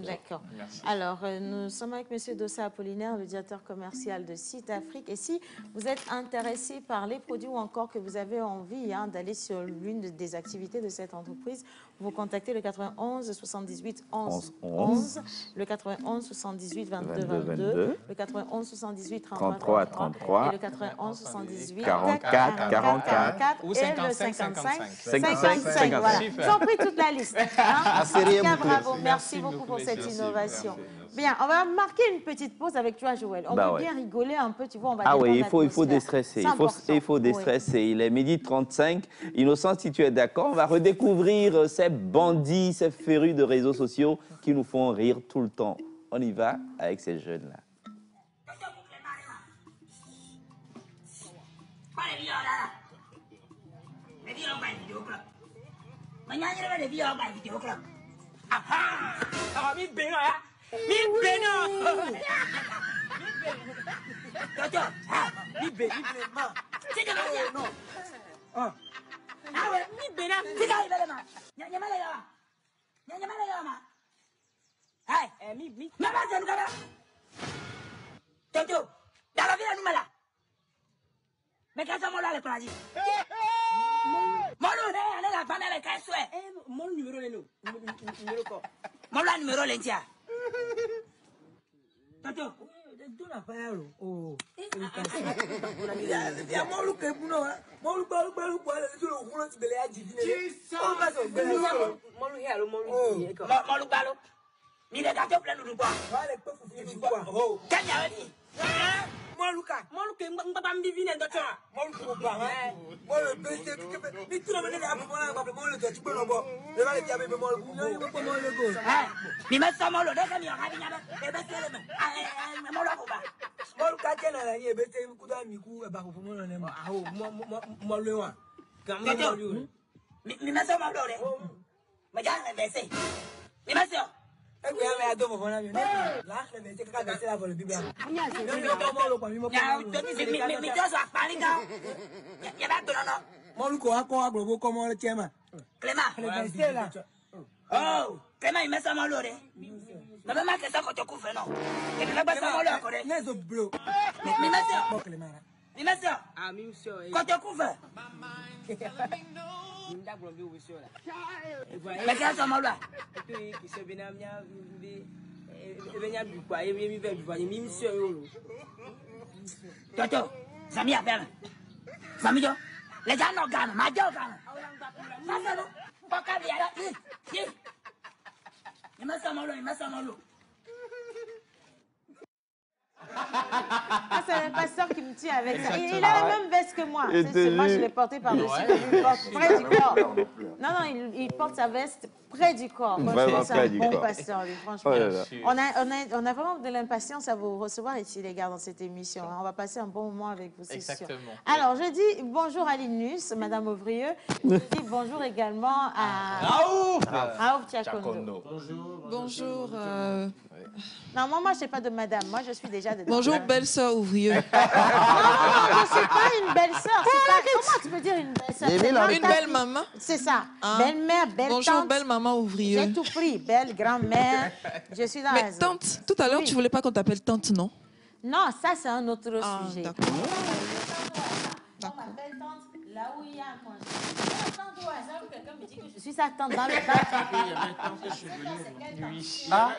D'accord. Alors, nous sommes avec M. Dossa Apollinaire, le directeur commercial de Site Afrique. Et si vous êtes intéressé par les produits ou encore que vous avez envie d'aller sur l'une des activités de cette entreprise, vous contactez le 91 78 11 11, le 91 78 22 22, le 91 78 33 33 et le 91 78 44 44 ou 55 55. Voilà. Ils ont pris toute la liste. La série est bouclée. Bravo, merci beaucoup pour cette innovation. Bien, on va marquer une petite pause avec toi, Joël. On peut bien rigoler un peu, tu vois, on va oui, il faut déstresser. Il faut déstresser. Il est 12h35. Innocent, si tu es d'accord, on va redécouvrir ces bandits, ces férus de réseaux sociaux qui nous font rire tout le temps. On y va avec ces jeunes-là. Ah, c'est le pasteur qui me tient avec ça. Il a la même veste que moi. Moi, je l'ai porté par-dessus. Il porte près du corps. Non, il porte sa veste près du corps. Vraiment près du corps. Bon pasteur, lui, franchement. On a vraiment de l'impatience à vous recevoir ici, les gars, dans cette émission. On va passer un bon moment avec vous, c'est sûr. Exactement. Alors, je dis bonjour à Linus, Madame Auvrieux. Je dis bonjour également à Raouf Tchakondo. Bonjour. Non, moi, je ne sais pas de madame. Moi, je suis déjà de... Bonjour, belle-sœur Ouvrieux. Non, je ne suis pas une belle-sœur. Comment tu peux dire une belle-sœur? Une belle maman. C'est ça. Belle-mère, belle tante. Bonjour, belle maman Ouvrieux. J'ai tout pris. Belle grand-mère. Je suis dans la zone. Tante, tout à l'heure, tu ne voulais pas qu'on t'appelle tante, non? Non, ça, c'est un autre sujet. D'accord. On m'appelle tante là où il y a un congé. Tante au hasard, quelqu'un me dit que je suis sa tante dans le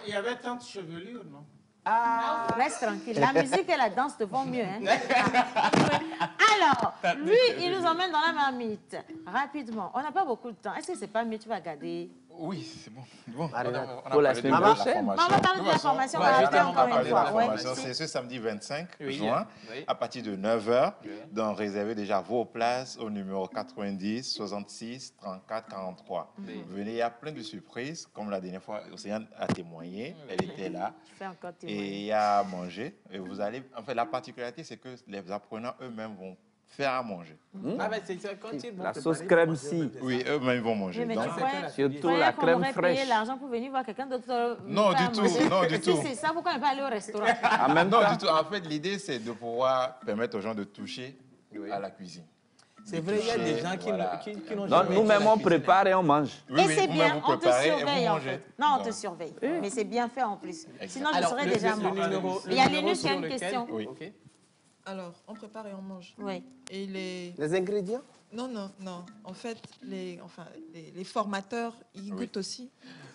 Il y avait tante chevelure, non? Reste tranquille. La musique et la danse te vont mieux. Hein? Alors, lui, il nous emmène dans la marmite. Rapidement. On n'a pas beaucoup de temps. Est-ce que c'est pas mieux? Tu vas garder Oui, c'est bon. Bon, pour la semaine prochaine. On va parler de la formation, on va rajouter encore une fois. C'est ce samedi 25 juin, à partir de 9h. Donc, réservez déjà vos places au numéro 90 66 34 43. Venez, il y a plein de surprises. Comme la dernière fois, Océane a témoigné, elle était là. Et il y a à manger. Et vous allez... En fait, la particularité, c'est que les apprenants eux-mêmes vont faire à manger. Ah ben c'est quand ils vont la sauce crème si. Oui, eux-mêmes vont manger. Mais Donc, surtout la crème fraîche. Payer l'argent pour venir voir quelqu'un d'autre. Non, du tout, non, du tout. Si c'est ça, pourquoi ne pas aller au restaurant? Non, du tout. En fait, l'idée, c'est de pouvoir permettre aux gens de toucher à la cuisine. C'est vrai, il y a des gens qui n'ont jamais. Nous-mêmes, on prépare et on mange. Et c'est bien, on te surveille en fait. Non, on te surveille. Mais c'est bien fait en plus. Sinon, je serais déjà mort. Il y a Linus qui a une question. Alors, on prépare et on mange. Oui. Et les ingrédients? Non. En fait, les formateurs, ils goûtent aussi.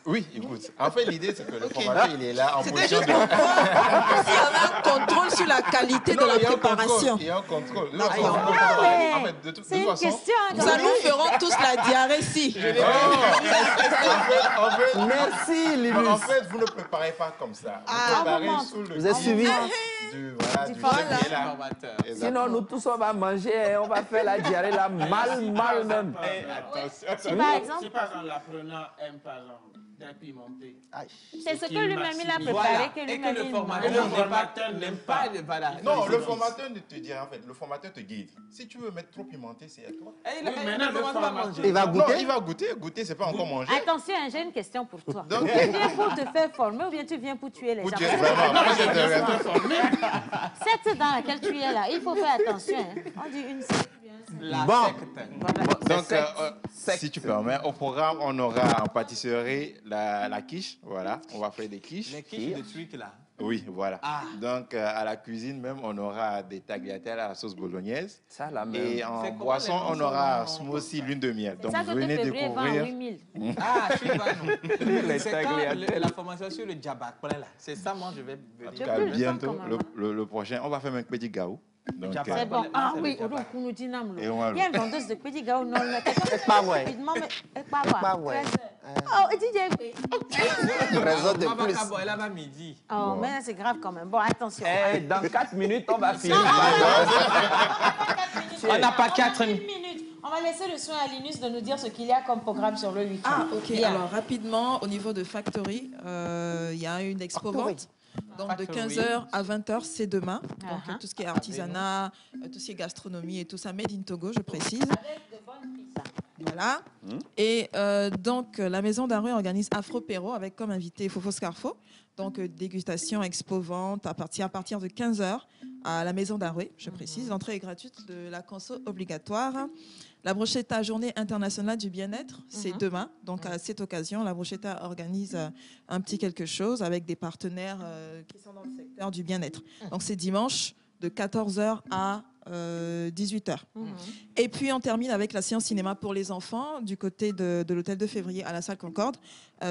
Oui, ils goûtent. En fait, l'idée, c'est que le formateur, il est là en position de... Il y a un contrôle sur la qualité de la préparation. Il y a un contrôle. En fait, de toute façon, ça nous ferons tous la diarrhée si. Merci, Linus. En fait, vous ne préparez pas comme ça. Vous préparez sous le... Vous êtes suivi du formateur. Sinon, nous tous, on va manger et on va faire la diarrhée là, mal même. Attention. Par exemple, si par exemple l'apprenant aime par exemple d'impimenter. C'est ce que lui-même il a préparé, que lui-même le formateur n'aime pas le voilà. Non, le formateur ne te dira en fait, le formateur te guide. Si tu veux mettre trop pimenté, c'est à toi. Il va goûter. Non, il va goûter. Goûter, c'est pas encore manger. Attention, j'ai une question pour toi. Tu viens pour te faire former ou bien tu viens pour tuer les gens? Cette dans laquelle tu es là, il faut faire attention. On dit une secte. Donc, si tu permets, au programme, on aura en pâtisserie la quiche. Voilà, on va faire des quiches. Les quiches de trucs là. Oui, voilà. Donc, à la cuisine même, on aura des tagliatelles à la sauce bolognaise. Ça, la même. Et en boisson, on aura smoothie lune de miel. Donc, venez découvrir. Ah, je suis pas non. C'est quand la formation sur le djabak. C'est ça, moi, je vais venir. En tout cas, bientôt, le prochain, on va faire un petit gaou. C'est bon. Ah oui, donc on nous dit non. Il y a une vendeuse de petits gars. Non, c'est pas vrai. Pas vrai. Oh, DJ. Raison de plus. Elle va midi. Oh, mais c'est grave quand même. Bon, attention. Dans 4 minutes, on va finir. On n'a pas 4 minutes. On va laisser le soin à Linus de nous dire ce qu'il y a comme programme sur le week-end. Ah, ok. Alors, rapidement, au niveau de Factory, il y a une expo-vente. Donc, de 15h à 20h, c'est demain. Donc, tout ce qui est artisanat, tout ce qui est gastronomie et tout ça, made in Togo, je précise. Avec de bonnes pizzas. Voilà. Et donc, la Maison d'Arrêt organise Afro-Péro avec comme invité Fofo Scarfo. Donc, dégustation, expo-vente à partir de 15h à la Maison d'Arrêt, je précise. L'entrée est gratuite, de la conso obligatoire. La Brochetta, Journée internationale du bien-être, c'est demain. Donc, à cette occasion, la Brochetta organise un petit quelque chose avec des partenaires qui sont dans le secteur du bien-être. Donc, c'est dimanche de 14h à 18h. Et puis, on termine avec la séance cinéma pour les enfants du côté de l'Hôtel de Février à la salle Concorde.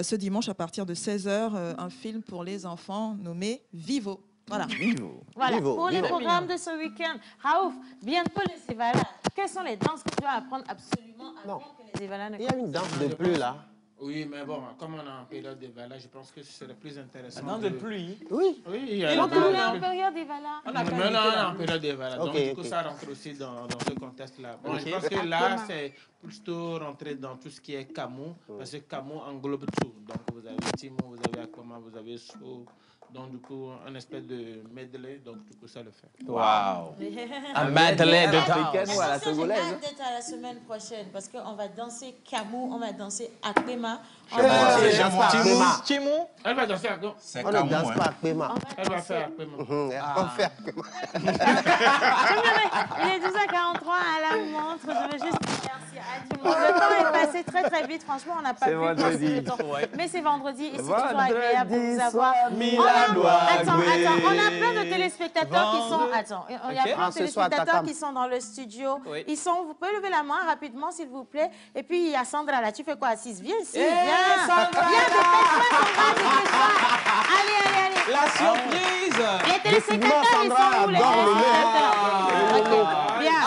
Ce dimanche, à partir de 16h, un film pour les enfants nommé Vivo. Voilà. Voilà, pour les programmes de ce week-end. Raouf, bientôt les Évalas. Quelles sont les danses que tu dois apprendre absolument avant que les Évalas ne commencent? Il y a une danse de pluie là. Oui, mais bon, comme on est en période d'Évala, je pense que ce serait plus intéressant. Dans de pluie? Oui. Oui, il y a en période d'Évala. On est en période d'Évala. Donc, du coup, ça rentre aussi dans ce contexte-là. Bon, je pense que là, c'est plutôt rentrer dans tout ce qui est Camou, parce que Camou englobe tout. Donc, vous avez Timon, vous avez Akoma, vous avez So. Donc, du coup, un espèce de medley. Donc, du coup, ça le fait. Waouh! Un medley de danse. J'ai hâte d'être à la semaine prochaine parce qu'on va danser Camou, on va danser Akpema. Timon, elle va danser Akpema. On ne danse pas Akpema. Elle va faire Akpema. Elle va faire Akpema. Il est 12h43 à la montre. Je veux juste dire merci à tout le monde. Le temps est passé très très vite. Franchement, on n'a pas pu passer le temps. Mais c'est vendredi et c'est toujours agréable de vous avoir. Attends, on a plein de téléspectateurs qui sont... Attends, il y a plein de téléspectateurs qui sont dans le studio. Ils sont... Vous pouvez lever la main rapidement, s'il vous plaît. Et puis, il y a Sandra là. Tu fais quoi, assise? Viens ici, viens. Sandra! Allez. La surprise! Les téléspectateurs, ils sont où, les téléspectateurs? Bien.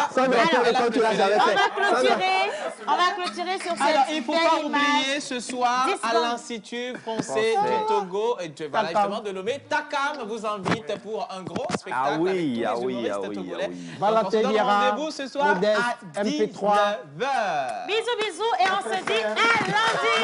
On On va clôturer sur cette Alors, il ne faut pas belle image. oublier ce soir 10 à secondes. l'Institut français du Togo, et voilà, justement, de nommer Takam vous invite pour un gros spectacle avec tous les humoristes togolais. Voilà, Donc, on se donne rendez-vous ce soir à 19h. Bisous, bisous, et on se dit à lundi.